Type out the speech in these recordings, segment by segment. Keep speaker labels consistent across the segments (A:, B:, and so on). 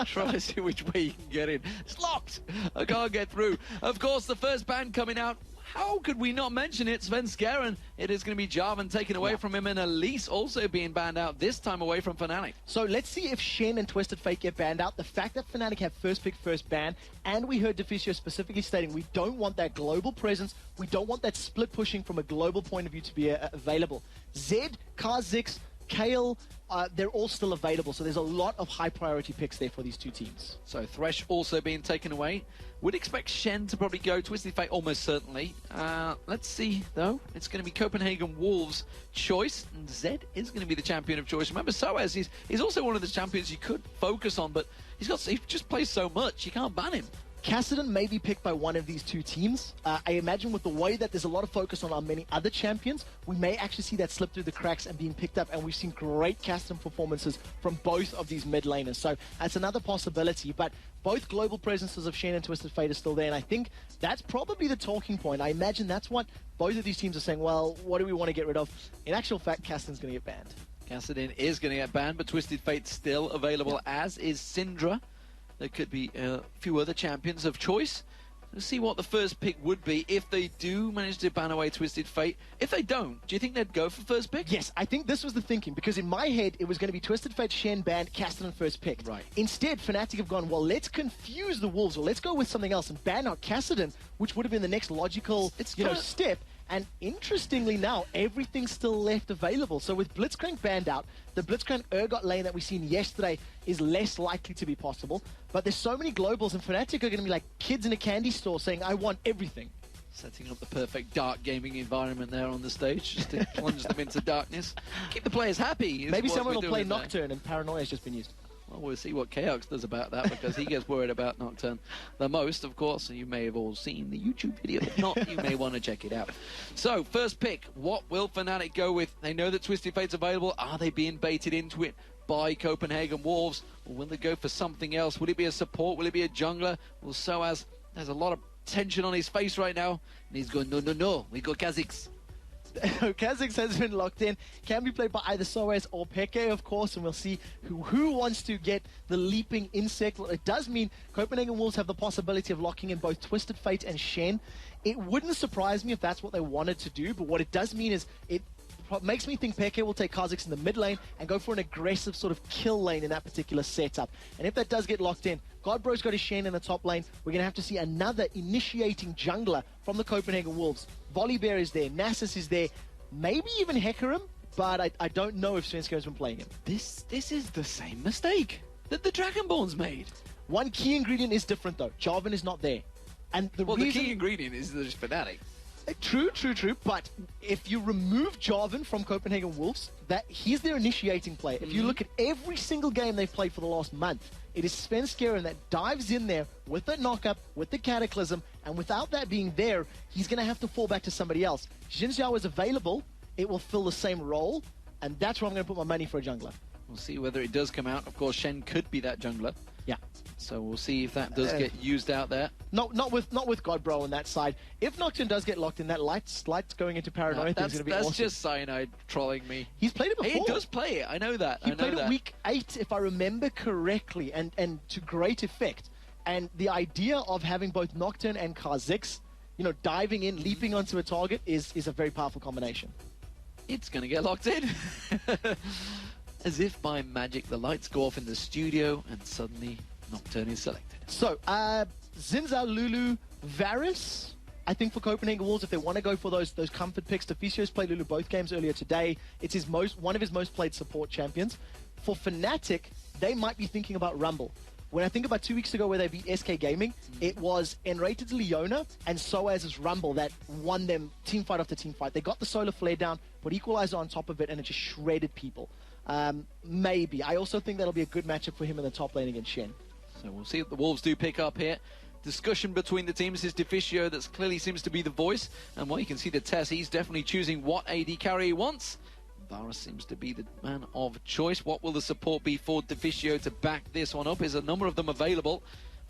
A: Try to see which way you can get in. It's locked. I can't get through. Of course, the first ban coming out. How could we not mention it? Sven Skaren. It is going to be Jarvan taken away from him, and Elise also being banned out, this time away from Fnatic.
B: So let's see if Shen and Twisted Fate get banned out. The fact that Fnatic have first pick, first ban, and we heard Deficio specifically stating we don't want that global presence, we don't want that split pushing from a global point of view to be available. Zed, Kha'Zix, Kayle, they're all still available, so there's a lot of high priority picks there for these two teams.
A: So Thresh also being taken away. Would expect Shen to probably go. Twisted Fate almost certainly. Let's see though. It's going to be Copenhagen Wolves' choice, and Zed is going to be the champion of choice. Remember, Soaz, he's also one of the champions you could focus on, but he just plays so much you can't ban him.
B: Kassadin may be picked by one of these two teams. I imagine with the way that there's a lot of focus on our many other champions, we may actually see that slip through the cracks and being picked up, and we've seen great Kassadin performances from both of these mid laners. So that's another possibility, but both global presences of Shen and Twisted Fate are still there, and I think that's probably the talking point. I imagine that's what both of these teams are saying, well, what do we want to get rid of? In actual fact, Kassadin's going to get banned.
A: Kassadin is going to get banned, but Twisted Fate's still available, as is Syndra. There could be a few other champions of choice. Let's see what the first pick would be if they do manage to ban away Twisted Fate. If they don't, do you think they'd go for first pick?
B: Yes, I think this was the thinking, because in my head, it was going to be Twisted Fate, Shen banned, Kassadin first pick.
A: Right.
B: Instead, Fnatic have gone, well, let's confuse the Wolves, or let's go with something else and ban out Kassadin, which would have been the next logical step. And interestingly now, everything's still left available. So with Blitzcrank banned out, the Blitzcrank Urgot lane that we seen yesterday is less likely to be possible. But there's so many globals, and Fnatic are going to be like kids in a candy store saying, I want everything.
A: Setting up the perfect dark gaming environment there on the stage, just to plunge them into darkness. Keep the players happy.
B: Maybe someone will play Nocturne and Paranoia has just been used.
A: Well, we'll see what Chaos does about that, because he gets worried about Nocturne the most, of course. And you may have all seen the YouTube video. If not, you may want to check it out. So, first pick, what will Fnatic go with? They know that Twisted Fate's available. Are they being baited into it by Copenhagen Wolves? Or will they go for something else? Will it be a support? Will it be a jungler? Well, Soaz, there's a lot of tension on his face right now. And he's going, no, we got Kha'Zix.
B: Kha'Zix has been locked in. Can be played by either Soaz or Peke, of course, and we'll see who wants to get the leaping insect. It does mean Copenhagen Wolves have the possibility of locking in both Twisted Fate and Shen. It wouldn't surprise me if that's what they wanted to do, but what it does mean is it makes me think Peke will take Kha'Zix in the mid lane and go for an aggressive sort of kill lane in that particular setup. And if that does get locked in, Godbro's got his Shen in the top lane. We're going to have to see another initiating jungler from the Copenhagen Wolves. Volibear is there, Nasus is there, maybe even Hecarim, but I don't know if Svenska's been playing him.
A: This is the same mistake that the Dragonborn's made.
B: One key ingredient is different though. Jarvan is not there. And the
A: the key ingredient is the Fnatic.
B: True. But if you remove Jarvan from Copenhagen Wolves, he's their initiating player. If you look at every single game they've played for the last month, it is Sven Skaren that dives in there with the knockup, with the Cataclysm, and without that being there, he's going to have to fall back to somebody else. Xin Zhao is available, it will fill the same role, and that's where I'm going to put my money for a jungler.
A: We'll see whether it does come out. Of course, Shen could be that jungler.
B: Yeah.
A: So we'll see if that does get used out there.
B: Not with Godbro on that side. If Nocturne does get locked in, that light's going into Paranoia thing's going to be awesome.
A: That's just Cyanide trolling me.
B: He's played it before.
A: He does play it. I know that.
B: He played it week 8, if I remember correctly, and to great effect. And the idea of having both Nocturne and Kha'Zix, diving in, leaping onto a target is a very powerful combination. It's
A: going to get locked in. As if by magic, the lights go off in the studio and suddenly Nocturne is selected. So,
B: Xin Zhao, Lulu, Varus, I think for Copenhagen Wolves, if they want to go for those comfort picks, Deficio's played Lulu both games earlier today. It's one of his most played support champions. For Fnatic, they might be thinking about Rumble. When I think about 2 weeks ago where they beat SK Gaming, it was Enrated's Leona and Soaz's Rumble that won them teamfight after teamfight. They got the solar flare down, put Equalizer on top of it, and it just shredded people. Maybe. I also think that'll be a good matchup for him in the top lane against Shen.
A: So we'll see if the Wolves do pick up here. Discussion between the teams is Deficio that clearly seems to be the voice. And while you can see the test, he's definitely choosing what AD carry he wants. Varus seems to be the man of choice. What will the support be for Deficio to back this one up? Is a number of them available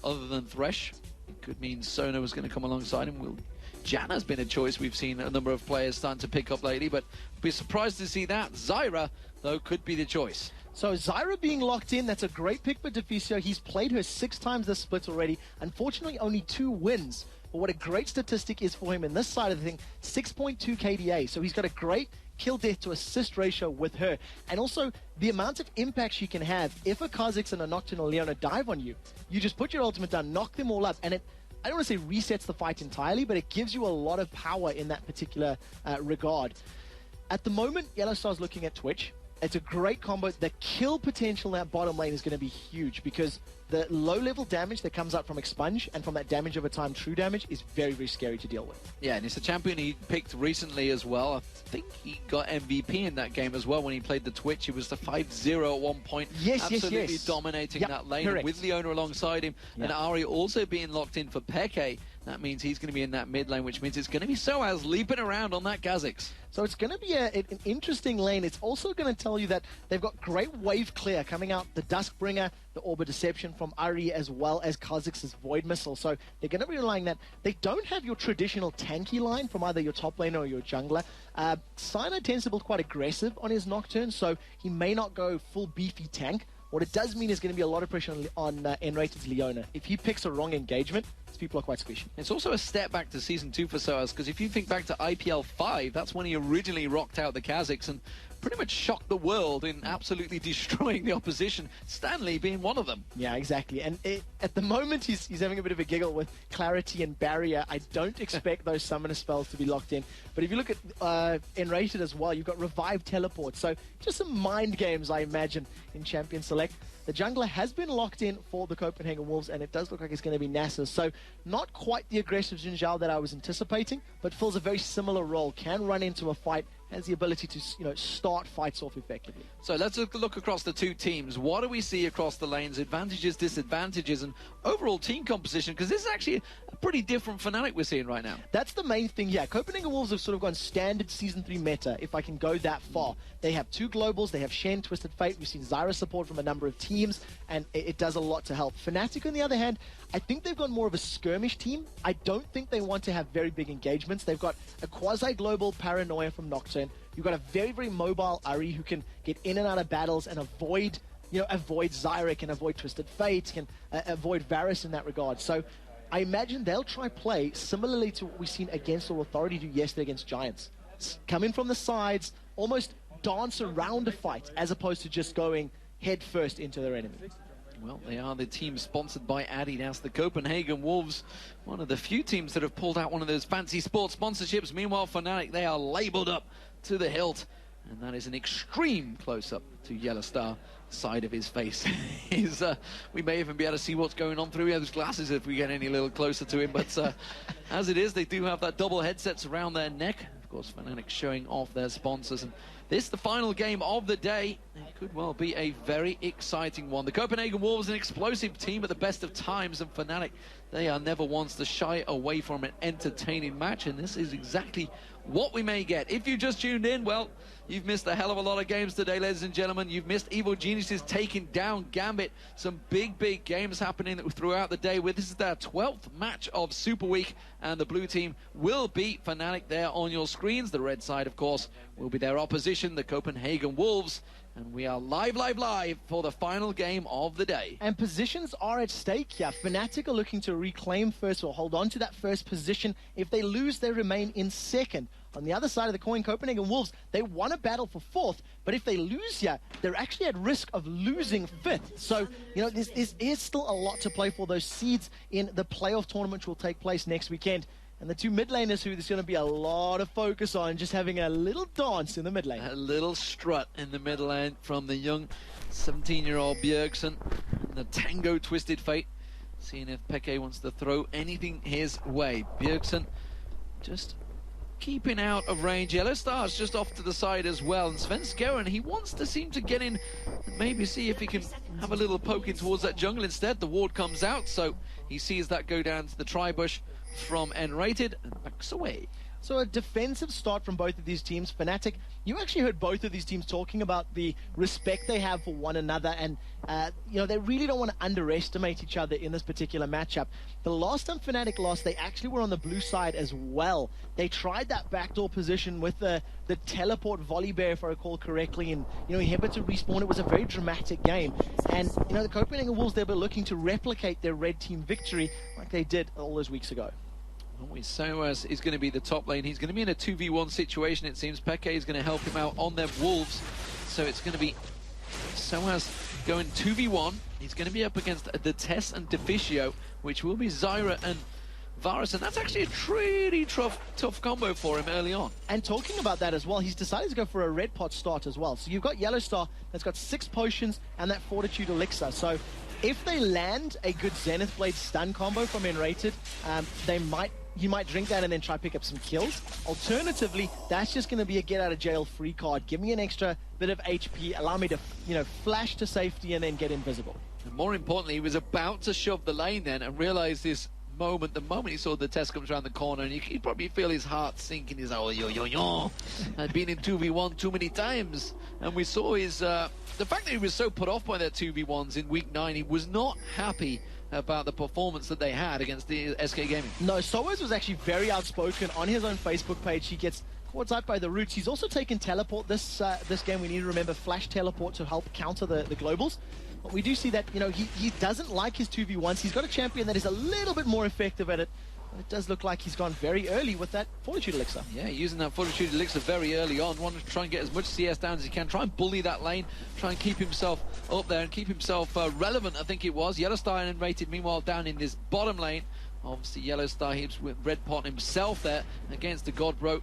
A: other than Thresh? It could mean Sona was going to come alongside him. Janna's been a choice we've seen a number of players starting to pick up lately, but be surprised to see that. Zyra, though, could be the choice.
B: So Zyra being locked in, that's a great pick for Deficio. He's played her 6 times this split already. Unfortunately, only 2 wins. But what a great statistic is for him in this side of the thing, 6.2 KDA. So he's got a great kill death to assist ratio with her. And also the amount of impact she can have. If a Kha'Zix and a Nocturne or Leona dive on you, you just put your ultimate down, knock them all up, and it, I don't want to say resets the fight entirely, but it gives you a lot of power in that particular regard. At the moment, Yellowstar's looking at Twitch. It's a great combo. The kill potential in that bottom lane is going to be huge because the low-level damage that comes out from Expunge and from that damage over time true damage is very, very scary to deal with.
A: Yeah, and it's a champion he picked recently as well. I think he got MVP in that game as well when he played the Twitch. He was the 5-0 at one point.
B: Yes,
A: absolutely
B: yes.
A: dominating that lane.
B: Correct.
A: With Leona alongside him and Ari also being locked in for Peke. That means he's going to be in that mid lane, which means it's going to be Soaz leaping around on that Kha'Zix.
B: So it's going to be an interesting lane. It's also going to tell you that they've got great wave clear coming out. The Duskbringer, the Orb of Deception from Ari, as well as Kha'Zix's Void Missile. So they're going to be relying that. They don't have your traditional tanky line from either your top laner or your jungler. Sina tends to build quite aggressive on his Nocturne, so he may not go full beefy tank. What it does mean is going to be a lot of pressure on N-Rated's Leona. If he picks a wrong engagement, these people are quite squishy. It's
A: also a step back to Season 2 for Soaz, because if you think back to IPL 5, that's when he originally rocked out the Kha'Zix and pretty much shocked the world in absolutely destroying the opposition, Stanley being one of them.
B: Yeah, exactly. And at the moment, he's having a bit of a giggle with Clarity and Barrier. I don't expect those summoner spells to be locked in. But if you look at N-Rated as well, you've got Revive Teleport. So just some mind games, I imagine, in Champion Select. The jungler has been locked in for the Copenhagen Wolves, and it does look like it's going to be Nasus. So not quite the aggressive Xin Zhao that I was anticipating, but fills a very similar role. Can run into a fight, has the ability to start fights off effectively.
A: So let's look across the two teams. What do we see across the lanes? Advantages, disadvantages, and overall team composition? Because this is actually a pretty different Fnatic we're seeing right now.
B: That's the main thing, yeah. Copenhagen Wolves have sort of gone standard Season 3 meta, if I can go that far. They have 2 globals, they have Shen, Twisted Fate, we've seen Zyra support from a number of teams, and it does a lot to help. Fnatic, on the other hand, I think they've got more of a skirmish team. I don't think they want to have very big engagements. They've got a quasi-global Paranoia from Nocturne. You've got a very, very mobile Ari who can get in and out of battles and avoid Zyra, can avoid Twisted Fate, can avoid Varus in that regard. So I imagine they'll try play similarly to what we've seen against or Authority do yesterday against Giants. Come in from the sides, almost dance around a fight, as opposed to just going head first into their enemy.
A: Well, they are the team sponsored by Adidas, the Copenhagen Wolves, one of the few teams that have pulled out one of those fancy sports sponsorships. Meanwhile, Fnatic, they are labelled up to the hilt, and that is an extreme close-up to Yellowstar side of his face. We may even be able to see what's going on through those glasses if we get any little closer to him, but as it is, they do have that double headsets around their neck. Of course, Fnatic showing off their sponsors, and this, the final game of the day. It could well be a very exciting one. The Copenhagen Wolves, an explosive team at the best of times, and Fnatic, they are never once to shy away from an entertaining match, and this is exactly what we may get. If you just tuned in, well, you've missed a hell of a lot of games today, ladies and gentlemen. You've missed Evil Geniuses taking down Gambit. Some big, big games happening throughout the day. This is their 12th match of Super Week, and the blue team will beat Fnatic there on your screens. The red side, of course, will be their opposition, the Copenhagen Wolves. And we are live for the final game of the day.
B: And positions are at stake here. Fnatic are looking to reclaim first or hold on to that first position. If they lose, they remain in second. On the other side of the coin, Copenhagen Wolves, they want to battle for fourth, but if they lose here, they're actually at risk of losing fifth. So, this is still a lot to play for. Those seeds in the playoff tournament, which will take place next weekend. And the two mid laners who there's going to be a lot of focus on, just having a little dance in the mid lane.
A: A little strut in the mid lane from the young 17-year-old Bjergsen. And the Tango Twisted Fate. Seeing if Peke wants to throw anything his way. Bjergsen just keeping out of range. Yellowstar's just off to the side as well. And Svenskeren, he wants to seem to get in and maybe see if he can have a little poke in towards that jungle. Instead, the ward comes out, so he sees that go down to the tri-bush from N-Rated and backs away.
B: So a defensive start from both of these teams. Fnatic, you actually heard both of these teams talking about the respect they have for one another, and they really don't want to underestimate each other in this particular matchup. The last time Fnatic lost, they actually were on the blue side as well. They tried that backdoor position with the teleport volley bear, if I recall correctly, and he happened to respawn. It was a very dramatic game, and the Copenhagen Wolves, they were looking to replicate their red team victory like they did all those weeks ago.
A: Soaz is going to be the top lane. He's going to be in a 2v1 situation, it seems. Peke is going to help him out on their Wolves. So it's going to be Soaz going 2v1. He's going to be up against the Tess and Deficio, which will be Zyra and Varus, and that's actually a pretty tough combo for him early on. And
B: talking about that as well, he's decided to go for a red pot start as well. So you've got Yellowstar that's got 6 potions and that Fortitude Elixir. So if they land a good Zenith Blade stun combo from Enrated, he might drink that and then try pick up some kills. Alternatively, that's just going to be a get out of jail free card. Give me an extra bit of HP, allow me to flash to safety and then get invisible.
A: And more importantly, he was about to shove the lane then and realize the moment he saw the test comes around the corner, and you can probably feel his heart sinking. He's like, oh, yo. I'd been in 2v1 too many times. And we saw his the fact that he was so put off by their 2v1s in week 9. He was not happy about the performance that they had against the SK Gaming.
B: No, Soaz was actually very outspoken on his own Facebook page. He gets caught up by the roots. He's also taken teleport this game. We need to remember flash teleport to help counter the globals. But we do see that he doesn't like his 2v1s. He's got a champion that is a little bit more effective at it. But it does look like he's gone very early with that Fortitude Elixir.
A: Yeah, using that Fortitude Elixir very early on. Wanted to try and get as much CS down as he can. Try and bully that lane. Try and keep himself up there and keep himself relevant, I think it was. Yellowstar and Rated, meanwhile, down in this bottom lane. Obviously, Yellowstar, he's with Red Pot himself there against the Godbro.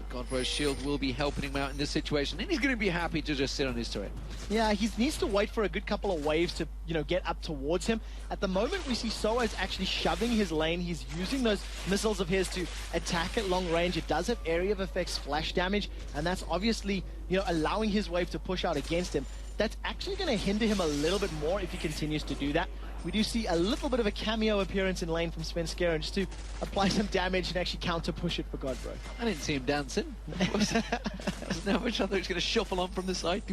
A: Godbro's shield will be helping him out in this situation, and he's going to be happy to just sit on his turret.
B: Yeah, he needs to wait for a good couple of waves to, get up towards him. At the moment, we see Soaz actually shoving his lane. He's using those missiles of his to attack at long range. It does have area of effects splash damage, and that's obviously, allowing his wave to push out against him. That's actually going to hinder him a little bit more if he continues to do that. We do see a little bit of a cameo appearance in lane from Svenskeren just to apply some damage and actually counter push it for Godbro.
A: I didn't see him dancing. That was now much I thought he was going to shuffle on from the side.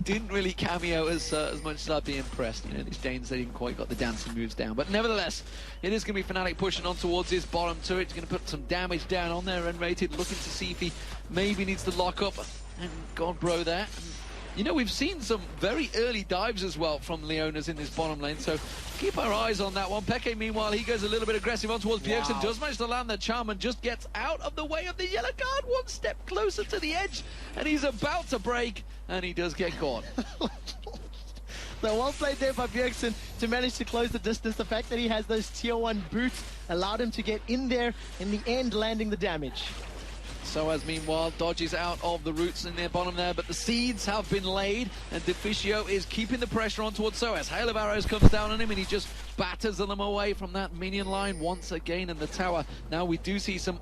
A: Didn't really cameo as much as I'd be impressed. These Danes, they didn't quite got the dancing moves down. But nevertheless, it is going to be Fnatic pushing on towards his bottom turret. He's going to put some damage down on there, Unrated, looking to see if he maybe needs to lock up. And Godbro there. We've seen some very early dives as well from Leonas in this bottom lane, so keep our eyes on that one. Peke, meanwhile, he goes a little bit aggressive on towards Bjergsen, does manage to land the charm and just gets out of the way of the yellow card, one step closer to the edge, and he's about to break, and he does get caught.
B: So well played there by Bjergsen to manage to close the distance. The fact that he has those tier 1 boots allowed him to get in there, in the end landing the damage.
A: Soaz, meanwhile, dodges out of the roots in their bottom there, but the seeds have been laid, and Deficio is keeping the pressure on towards Soaz. Hail of Arrows comes down on him, and he just batters them away from that minion line once again in the tower. Now we do see some...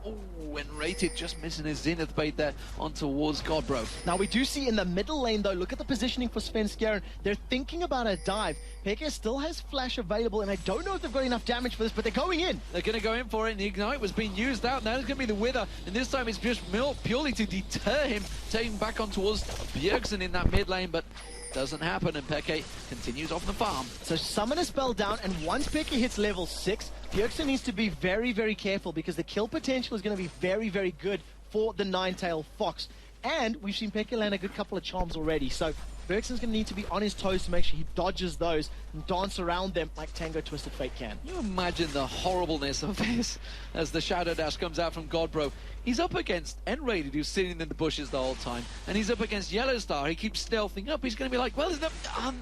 A: Rated just missing his Zenith bait there on towards Godbro.
B: Now we do see in the middle lane, though, look at the positioning for Svenskeren. They're thinking about a dive. Peke still has flash available, and I don't know if they've got enough damage for this, but they're going in.
A: They're going to go in for it, and the Ignite was being used out. Now it's going to be the Wither, and this time it's just purely to deter him, taking back on towards Bjergsen in that mid lane, but doesn't happen, and Peke continues off the farm.
B: So summon a spell down, and once Peke hits level 6, Bjergsen needs to be very, very careful because the kill potential is going to be very, very good for the Nine-Tailed Fox. And we've seen Peke land a good couple of charms already, so Bjergsen's going to need to be on his toes to make sure he dodges those and dance around them like Tango Twisted Fate can.
A: Can you imagine the horribleness of this as the Shadow Dash comes out from Godbro? He's up against Enrated, who's sitting in the bushes the whole time, and he's up against Yellowstar. He keeps stealthing up. He's going to be like, well,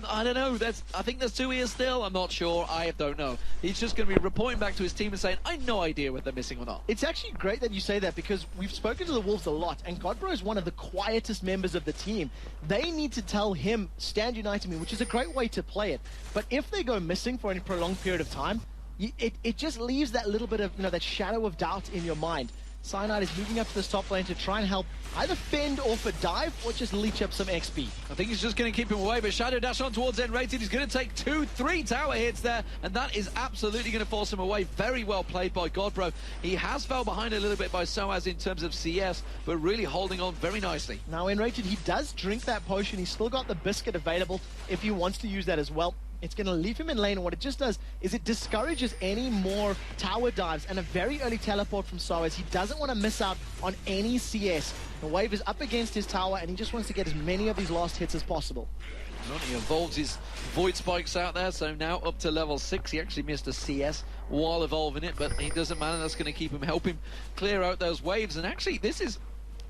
A: I don't know. I think there's 2 here still. I'm not sure. I don't know. He's just going to be reporting back to his team and saying, I have no idea whether they're missing or not.
B: It's actually great that you say that because we've spoken to the Wolves a lot, and Godbro is one of the quietest members of the team. They need to tell him, stand united me, which is a great way to play it. But if they go missing for any prolonged period of time, it just leaves that little bit of, that shadow of doubt in your mind. Cyanide is moving up to this top lane to try and help either fend off a dive or just leech up some XP.
A: I think he's just going to keep him away, but Shadow Dash on towards N-Rated. He's going to take 2-3 tower hits there, and that is absolutely going to force him away. Very well played by Godbro. He has fell behind a little bit by Soaz in terms of CS, but really holding on very nicely.
B: Now, N-Rated, he does drink that potion. He's still got the biscuit available if he wants to use that as well. It's going to leave him in lane, and what it just does is it discourages any more tower dives and a very early teleport from Soaz. He doesn't want to miss out on any CS. The wave is up against his tower, and he just wants to get as many of these last hits as possible.
A: He evolves his Void Spikes out there, so now up to level 6. He actually missed a CS while evolving it, but it doesn't matter. That's going to keep him, help him clear out those waves. And actually, this is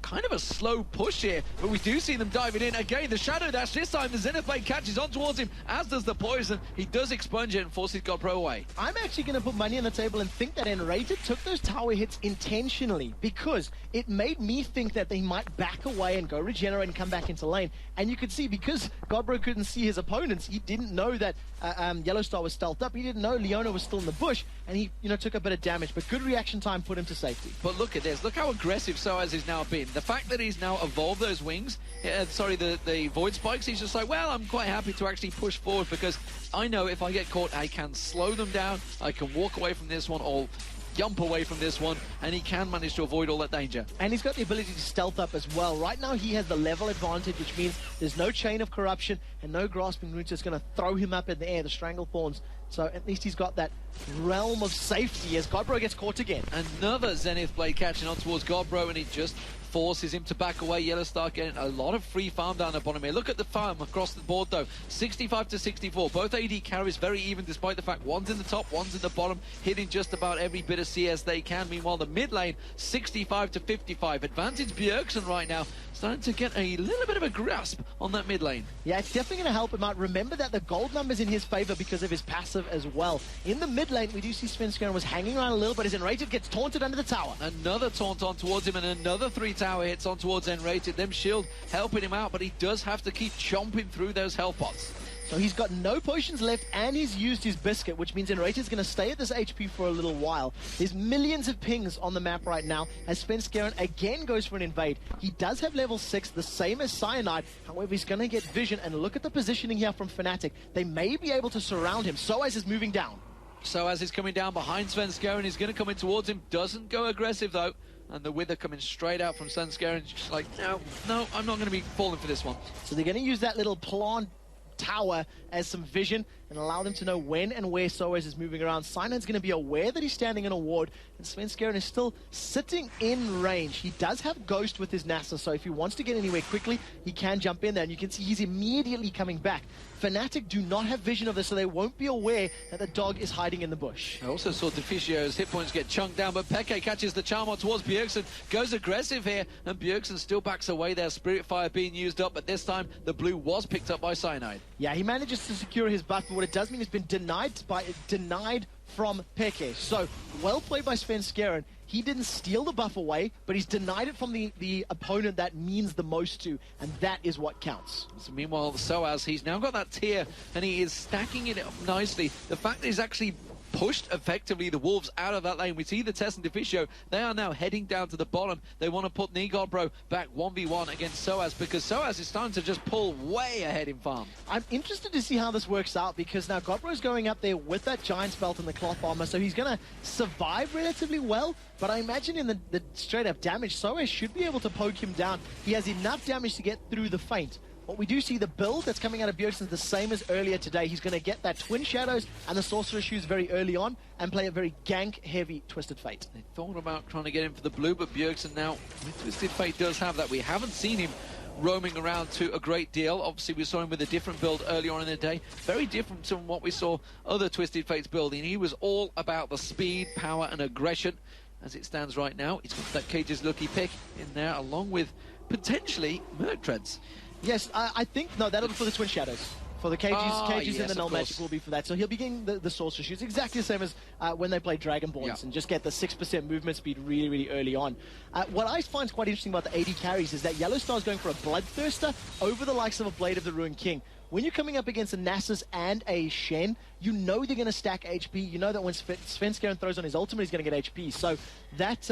A: kind of a slow push here, but we do see them diving in. Again, the Shadow Dash. This time the Zenith Blade catches on towards him, as does the poison. He does expunge it and forces Godpro away.
B: I'm actually going to put money on the table and think that N-Rated took those tower hits intentionally, because it made me think that they might back away and go regenerate and come back into lane. And you could see, because Godbro couldn't see his opponents, he didn't know that Yellowstar was stealthed up. He didn't know Leona was still in the bush, and he took a bit of damage, but good reaction time put him to safety.
A: But look at this. Look how aggressive Soaz is now been. The fact that he's now evolved those wings, the Void Spikes, he's just like, well, I'm quite happy to actually push forward, because I know if I get caught, I can slow them down, I can walk away from this one, or jump away from this one, and he can manage to avoid all that danger.
B: And he's got the ability to stealth up as well. Right now he has the level advantage, which means there's no chain of corruption and no grasping roots that's going to throw him up in the air, the Stranglethorns. So at least he's got that realm of safety as Godbro gets caught again.
A: Another Zenith Blade catching on towards Godbro, and he just forces him to back away. Yellowstar getting a lot of free farm down the bottom here. Look at the farm across the board though. 65 to 64. Both AD carries very even, despite the fact one's in the top, one's in the bottom, hitting just about every bit of CS they can. Meanwhile, the mid lane, 65 to 55. Advantage Bjergsen right now, starting to get a little bit of a grasp on that mid lane.
B: Yeah, it's definitely going to help him out. Remember that the gold number's in his favor because of his passive as well. In the mid lane, we do see Svenskeren was hanging around a little bit as N-Rated gets taunted under the tower.
A: Another taunt on towards him, and another 3 tower hits on towards N-Rated. Them shield helping him out, but he does have to keep chomping through those health pots.
B: So he's got no potions left, and he's used his biscuit, which means N-Rated's going to stay at this HP for a little while. There's millions of pings on the map right now as Svenskeren again goes for an invade. He does have level 6, the same as Cyanide. However, he's going to get vision, and look at the positioning here from Fnatic. They may be able to surround him. Soaz is moving down.
A: Soaz is coming down behind Svenskeren. He's going to come in towards him. Doesn't go aggressive, though. And the Wither coming straight out from Svenskeren. Just like, no, I'm not going to be falling for this one.
B: So they're going to use that little plant tower as some vision and allow them to know when and where Soaz is moving around. Cyanide's going to be aware that he's standing in a ward, and Svenskeren is still sitting in range. He does have Ghost with his Nasa, so if he wants to get anywhere quickly, he can jump in there, and you can see he's immediately coming back. Fnatic do not have vision of this, so they won't be aware that the dog is hiding in the bush.
A: I also saw Deficio's hit points get chunked down, but Peke catches the charm on towards Bjergsen, goes aggressive here, and Bjergsen still backs away there. Spirit Fire being used up, but this time the blue was picked up by Cyanide.
B: Yeah, he manages to secure his buff, but what it does mean is been denied from Peke. So, well played by Svenskeren. He didn't steal the buff away, but he's denied it from the opponent that means the most to, and that is what counts.
A: So meanwhile, Soaz, he's now got that tier, and he is stacking it up nicely. The fact that he's actually pushed effectively the Wolves out of that lane. We see the Tess and Deficio. They are now heading down to the bottom. They want to put Godbro back 1v1 against Soaz, because Soaz is starting to just pull way ahead in farm. I'm
B: interested to see how this works out, because now Godbro's going up there with that Giant's Belt and the cloth armor, so he's going to survive relatively well, but I imagine in the straight up damage, Soaz should be able to poke him down. He has enough damage to get through the feint. But we do see the build that's coming out of Bjergsen the same as earlier today. He's going to get that Twin Shadows and the Sorcerer Shoes very early on and play a very gank-heavy Twisted Fate.
A: They thought about trying to get him for the blue, but Bjergsen now, with Twisted Fate, does have that. We haven't seen him roaming around to a great deal. Obviously, we saw him with a different build earlier on in the day. Very different from what we saw other Twisted Fates building. He was all about the speed, power, and aggression. As it stands right now, he's got that Cage's Lucky pick in there, along with potentially Merc Treads.
B: Yes, I think, no, that'll be for the Twin Shadows. For the cages,
A: yes,
B: and the Null Magic will be for that. So he'll be getting the Sorcerer Shoes, exactly the same as when they play Dragonborns, and just get the 6% movement speed really, really early on. What I find quite interesting about the AD carries is that Yellowstar is going for a Bloodthirster over the likes of a Blade of the Ruined King. When you're coming up against a Nasus and a Shen, you know they're going to stack HP. You know that when Svenskeren throws on his ultimate, he's going to get HP. So that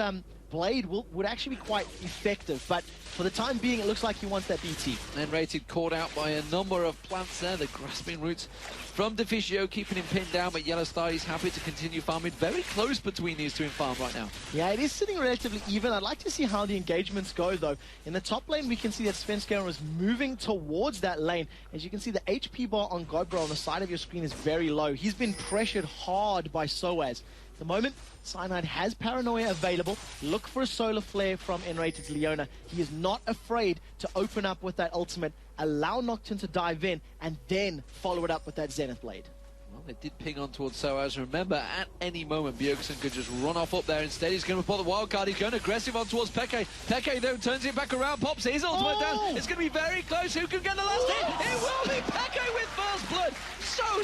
B: Blade would actually be quite effective, but for the time being, it looks like he wants that BT.
A: And Rated caught out by a number of plants there, the grasping roots from Deficio, keeping him pinned down, but Yellow Star is happy to continue farming. Very close between these two in farm right now.
B: Yeah, it is sitting relatively even. I'd like to see how the engagements go, though. In the top lane, we can see that Svenskeren was moving towards that lane. As you can see, the HP bar on Godbro on the side of your screen is very low. He's been pressured hard by Soaz. At the moment, Cyanide has Paranoia available. Look for a Solar Flare from Enrated's Leona. He is not afraid to open up with that ultimate, allow Nocturne to dive in, and then follow it up with that Zenith Blade.
A: Well, they did ping on towards Soaz. Remember, at any moment, Bjergsen could just run off up there. Instead, he's going to put the wild card. He's going aggressive on towards Peke. Peke, though, turns it back around, pops his ultimate down. It's going to be very close. Who can get the last hit? It will be Peke with first blood.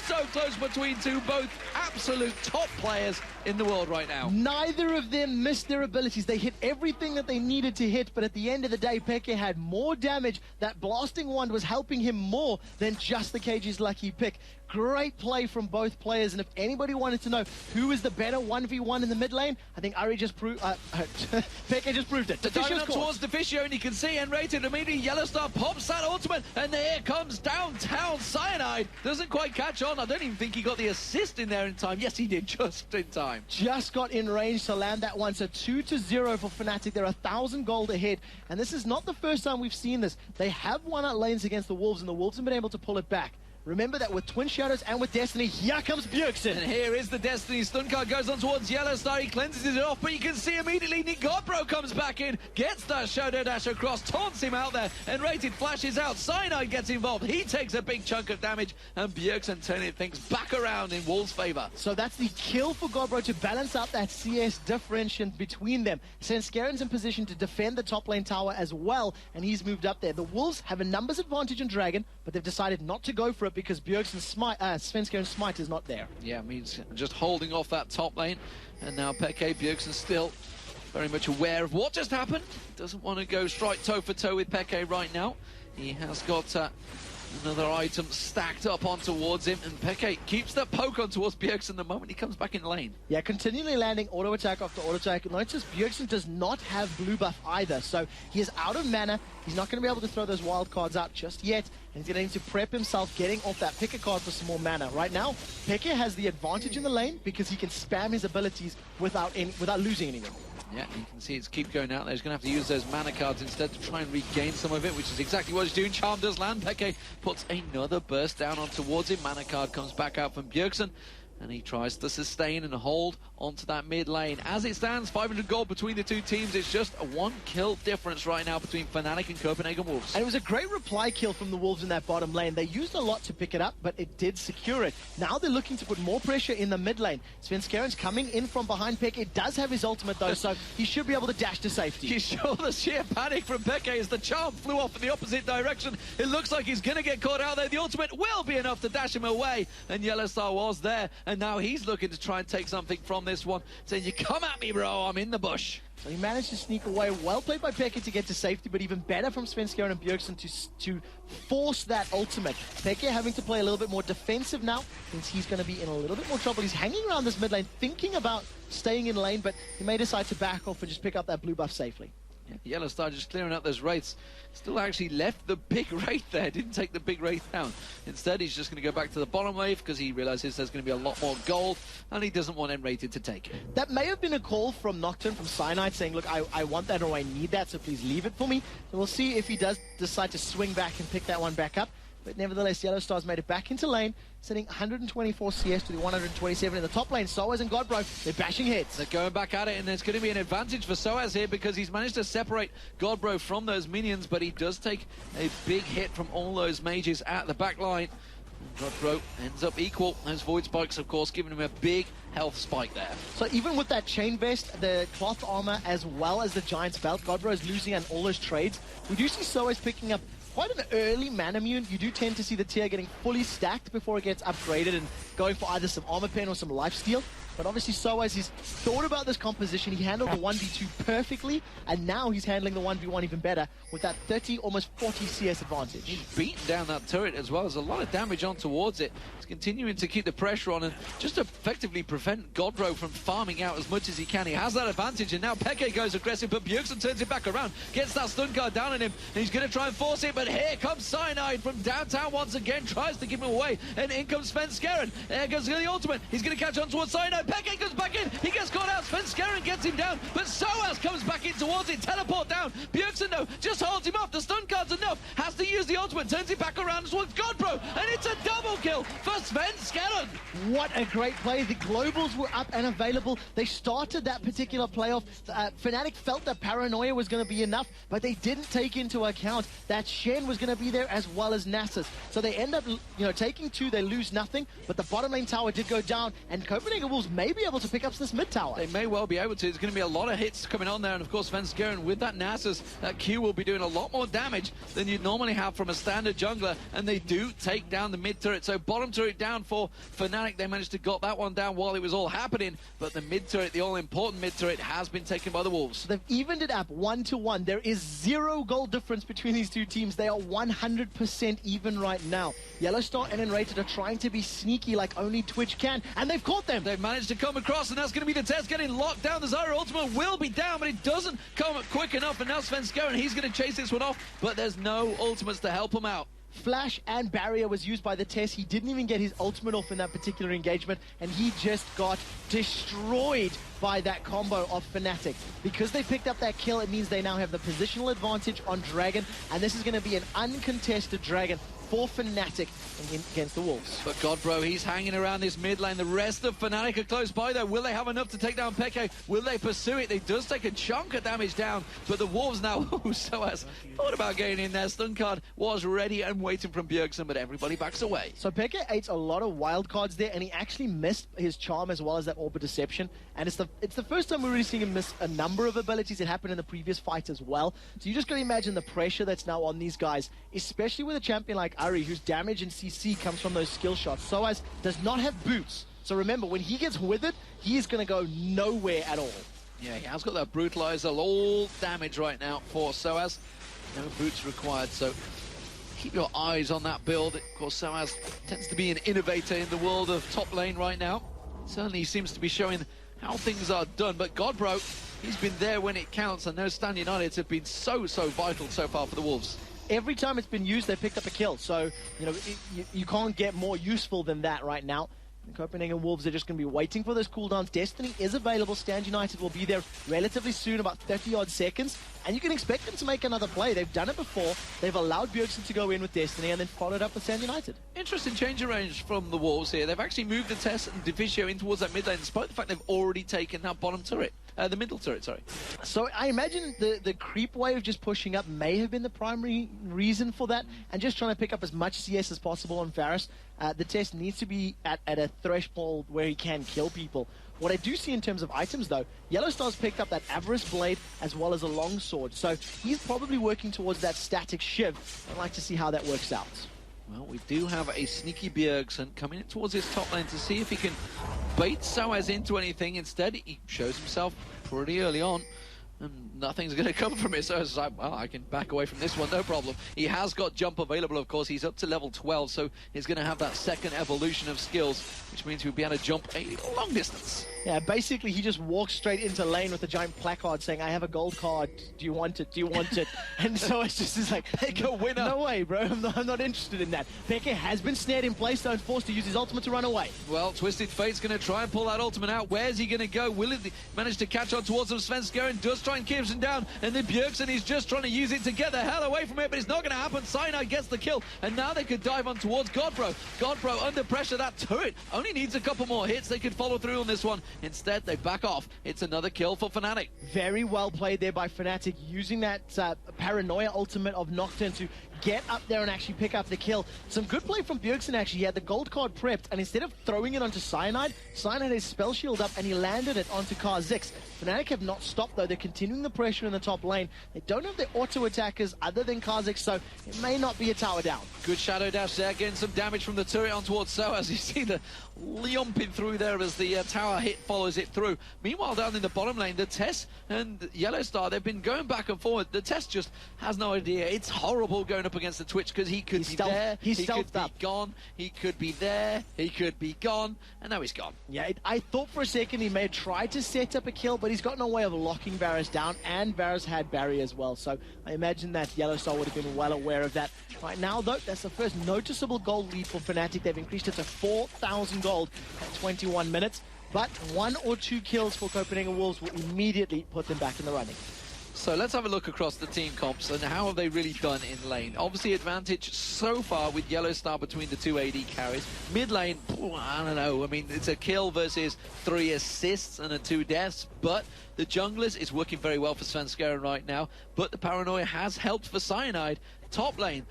A: So close between two, both absolute top players in the world right now.
B: Neither of them missed their abilities. They hit everything that they needed to hit, but at the end of the day, Peke had more damage. That blasting wand was helping him more than just the KG's lucky pick. Great play from both players, and if anybody wanted to know who is the better 1v1 in the mid lane, I think Ari just proved... Peke just proved it.
A: Diving up towards Deficio, and you can see Enrated immediately. Yellow Star pops that ultimate, and there comes downtown Cyanide. Doesn't quite catch on. I don't even think he got the assist in there in time. Yes, he did, just in time.
B: Just got in range to land that one. So 2-0 for Fnatic. They're 1,000 gold ahead, and this is not the first time we've seen this. They have won out lanes against the Wolves, and the Wolves have been able to pull it back. Remember that with Twin Shadows and with Destiny, here comes Bjergsen.
A: And here is the Destiny. Stun card goes on towards Yellow Star. He cleanses it off, but you can see immediately Godbro comes back in, gets that Shadow Dash across, taunts him out there, and Rated flashes out. Cyanide gets involved. He takes a big chunk of damage, and Bjergsen turning things back around in Wolves' favor.
B: So that's the kill for Godbro to balance out that CS differentiation between them. Svenskeren's in position to defend the top lane tower as well, and he's moved up there. The Wolves have a numbers advantage on Dragon, but they've decided not to go for it because Bjergsen's Svenskeren's smite is not there.
A: Yeah, means just holding off that top lane. And now Peke, Bjergsen still very much aware of what just happened. Doesn't want to go strike toe for toe with Peke right now. He has got another item stacked up on towards him, and Peke keeps that poke on towards Bjergsen the moment he comes back in lane.
B: Yeah, continually landing auto attack after auto attack. Notice Bjergsen does not have blue buff either, so he is out of mana. He's not going to be able to throw those wild cards out just yet, and he's going to need to prep himself getting off that pick a card for some more mana. Right now, Peke has the advantage in the lane because he can spam his abilities without losing anything.
A: Yeah, you can see it's keep going out there. He's going to have to use those mana cards instead to try and regain some of it, which is exactly what he's doing. Charm does land. Peke puts another burst down on towards him. Mana card comes back out from Bjergsen, and he tries to sustain and hold onto that mid lane. As it stands, 500 gold between the two teams. It's just a 1 kill difference right now between Fnatic and Copenhagen Wolves.
B: And it was a great reply kill from the Wolves in that bottom lane. They used a lot to pick it up, but it did secure it. Now they're looking to put more pressure in the mid lane. Svenskeren's coming in from behind Peke. It does have his ultimate though, so he should be able to dash to safety.
A: You saw the sheer panic from Peke as the charm flew off in the opposite direction. It looks like he's going to get caught out there. The ultimate will be enough to dash him away, and Yellow Star was there, and now he's looking to try and take something from this one, saying, "You come at me, bro, I'm in the bush."
B: So he managed to sneak away. Well played by Peke to get to safety, but even better from Svenskeren and Bjergsen to force that ultimate. Peke having to play a little bit more defensive now, since he's going to be in a little bit more trouble. He's hanging around this mid lane, thinking about staying in lane, but he may decide to back off and just pick up that blue buff safely.
A: Yellow Star just clearing out those wraiths. Still actually left the big wraith there. Didn't take the big wraith down. Instead, he's just going to go back to the bottom wave because he realizes there's going to be a lot more gold, and he doesn't want Enrated to take it.
B: That may have been a call from Nocturne, from Cyanide, saying, look, I want that or I need that, so please leave it for me. So we'll see if he does decide to swing back and pick that one back up. But nevertheless, Yellow Star's made it back into lane, sitting 124 CS to the 127 in the top lane. Soaz and Godbro, they're bashing heads.
A: They're going back at it, and there's going to be an advantage for Soaz here because he's managed to separate Godbro from those minions, but he does take a big hit from all those mages at the back line. Godbro ends up equal. Those Void Spikes, of course, giving him a big health spike there.
B: So even with that chain vest, the cloth armor, as well as the Giant's belt, Godbro is losing on all those trades. We do see Soaz picking up quite an early man immune. You do tend to see the tier getting fully stacked before it gets upgraded and going for either some armor pen or some lifesteal. But obviously Soaz, he's thought about this composition. He handled the 1v2 perfectly, and now he's handling the 1v1 even better with that 30, almost 40 CS advantage.
A: He's beaten down that turret as well. There's a lot of damage on towards it. He's continuing to keep the pressure on and just effectively prevent Godbro from farming out as much as he can. He has that advantage, and now Peke goes aggressive, but Bjergsen turns it back around, gets that stun guard down on him, and he's going to try and force it, but here comes Cyanide from downtown once again, tries to give him away, and in comes Svenskeren. There goes the ultimate. He's going to catch on towards Cyanide. Peke goes back in. He gets caught out. Svenskeren gets him down, but Soaz comes back in towards it. Teleport down. Bjergsen, though, just holds him off. The stun card's enough. Has to use the ultimate. Turns it back around towards Godbro, and it's a double kill for Svenskeren.
B: What a great play. The globals were up and available. They started that particular playoff. Fnatic felt that paranoia was going to be enough, but they didn't take into account that Shen was going to be there as well as Nasus. So they end up, taking 2. They lose nothing, but the bottom lane tower did go down, and Copenhagen Wolves may be able to pick up this mid tower.
A: They may well be able to. There's going to be a lot of hits coming on there, and of course Svenskeren with that Nasus, that Q will be doing a lot more damage than you'd normally have from a standard jungler, and they do take down the mid turret. So bottom turret down for Fnatic. They managed to got that one down while it was all happening, but the mid turret, the all-important mid turret, has been taken by the Wolves.
B: They've evened it up 1-1. There is 0 goal difference between these two teams. They are 100% even right now. Yellowstar and Enrated are trying to be sneaky like only Twitch can, and they've caught them.
A: They've managed to come across, and that's going to be the test, getting locked down. The Zyra ultimate will be down, but it doesn't come quick enough, and now Svenskeren, he's going to chase this one off, but there's no ultimates to help him out.
B: Flash and Barrier was used by the Test. He didn't even get his ultimate off in that particular engagement, and he just got destroyed by that combo of Fnatic. Because they picked up that kill, it means they now have the positional advantage on Dragon, and this is going to be an uncontested Dragon for Fnatic against the Wolves.
A: But Godbro, he's hanging around this mid lane. The rest of Fnatic are close by, though. Will they have enough to take down Peke? Will they pursue it? They does take a chunk of damage down, but the Wolves now, Soaz thought about getting in there. Stun card was ready and waiting from Bjergsen, but everybody backs away.
B: So Peke ate a lot of wild cards there, and he actually missed his charm as well as that Orb of Deception. And it's the first time we're really seeing him miss a number of abilities. It happened in the previous fight as well. So you just got to imagine the pressure that's now on these guys, especially with a champion like Ari, whose damage and CC comes from those skill shots. Soaz does not have boots. So remember, when he gets withered, he is going to go nowhere at all.
A: Yeah, he has got that Brutalizer, all damage right now for Soaz. No boots required, so keep your eyes on that build. Of course, Soaz tends to be an innovator in the world of top lane right now. Certainly seems to be showing how things are done, but Godbro, he's been there when it counts, and those Stand Uniteds have been so vital so far for the Wolves.
B: Every time it's been used, they picked up a kill. So, you can't get more useful than that right now. The Copenhagen Wolves are just going to be waiting for those cooldowns. Destiny is available. Stand United will be there relatively soon, about 30-odd seconds. And you can expect them to make another play. They've done it before. They've allowed Bjergsen to go in with Destiny and then followed up with Stand United.
A: Interesting change of range from the Wolves here. They've actually moved the Test and Divicio in towards that mid lane, despite the fact they've already taken that bottom turret. The middle turret, sorry.
B: So I imagine the creep wave just pushing up may have been the primary reason for that, and just trying to pick up as much CS as possible on Varus. The Test needs to be at a threshold where he can kill people. What I do see in terms of items, though, Yellowstar's picked up that Avarice Blade as well as a longsword, so he's probably working towards that static shiv. I'd like to see how that works out.
A: Well, we do have a sneaky Bjergsen coming in towards his top lane to see if he can bait Soaz into anything. Instead, he shows himself pretty early on, and nothing's going to come from it. So it's like, well, I can back away from this one, no problem. He has got jump available, of course. He's up to level 12, so he's going to have that second evolution of skills, which means he'll be able to jump a long distance.
B: Yeah, basically he just walks straight into lane with a giant placard saying, I have a gold card, do you want it, do you want it? And so it's just like,
A: Peke a winner.
B: No way, bro, I'm not interested in that. Peke has been snared in place, though, and forced to use his ultimate to run away.
A: Well, Twisted Fate's going to try and pull that ultimate out. Where's he going to go? Will he manage to catch on towards him? Svenskeren does try and keep him down, and then Bjergsen is just trying to use it to get the hell away from it, but it's not going to happen. Cyanide gets the kill, and now they could dive on towards Godbro. Godbro under pressure. That turret only needs a couple more hits. They could follow through on this one. Instead, they back off. It's another kill for Fnatic.
B: Very well played there by Fnatic, using that paranoia ultimate of Nocturne to get up there and actually pick up the kill. Some good play from Bjergsen, actually. He had the gold card prepped, and instead of throwing it onto Cyanide, Cyanide had his spell shield up, and he landed it onto Kha'Zix. Fnatic have not stopped, though. They're continuing the pressure in the top lane. They don't have their auto attackers other than Kha'Zix, so it may not be a tower down.
A: Good shadow dash there, getting some damage from the turret on towards Soaz. You see the lumping through there as the tower hit follows it through. Meanwhile, down in the bottom lane, the Tess and Yellowstar, they've been going back and forward. The Tess just has no idea. It's horrible going up against the Twitch because he could be there, he could be gone, he could be there, he could be gone, and now he's gone.
B: Yeah, I thought for a second he may have tried to set up a kill, but he's got no way of locking Varus down, and Varus had Barry as well, so I imagine that Yellowstar would have been well aware of that. Right now, though, that's the first noticeable gold lead for Fnatic. They've increased it to 4,000 gold at 21 minutes, but 1 or 2 kills for Copenhagen Wolves will immediately put them back in the running.
A: So let's have a look across the team comps and how have they really done in lane. Obviously advantage so far with Yellowstar between the 2 AD carries. Mid lane, I don't know, I mean it's a kill versus 3 assists and 2 deaths, but the junglers is working very well for Svenskeren right now, but the paranoia has helped for Cyanide. Top lane,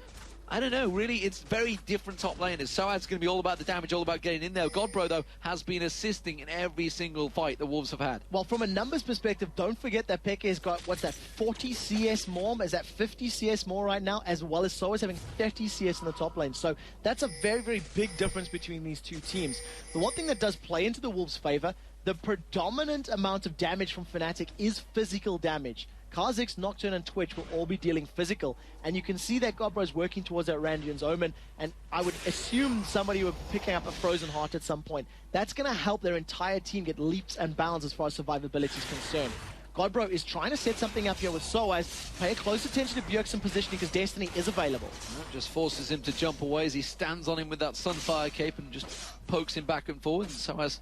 A: I don't know, really, it's very different top laners. Soaz's going to be all about the damage, all about getting in there. Godbro, though, has been assisting in every single fight the Wolves have had.
B: Well, from a numbers perspective, don't forget that Peke has got, what's that, 40 CS more? Is that 50 CS more right now? As well as Soaz having 30 CS in the top lane. So that's a very, very big difference between these two teams. The one thing that does play into the Wolves' favor, the predominant amount of damage from Fnatic is physical damage. Kha'Zix, Nocturne, and Twitch will all be dealing physical. And you can see that Godbro is working towards that Randian's Omen. And I would assume somebody would be picking up a Frozen Heart at some point. That's going to help their entire team get leaps and bounds as far as survivability is concerned. Godbro is trying to set something up here with Soaz. Pay close attention to Bjergsen positioning because Destiny is available.
A: That just forces him to jump away as he stands on him with that Sunfire cape and just pokes him back and forward. And Soaz,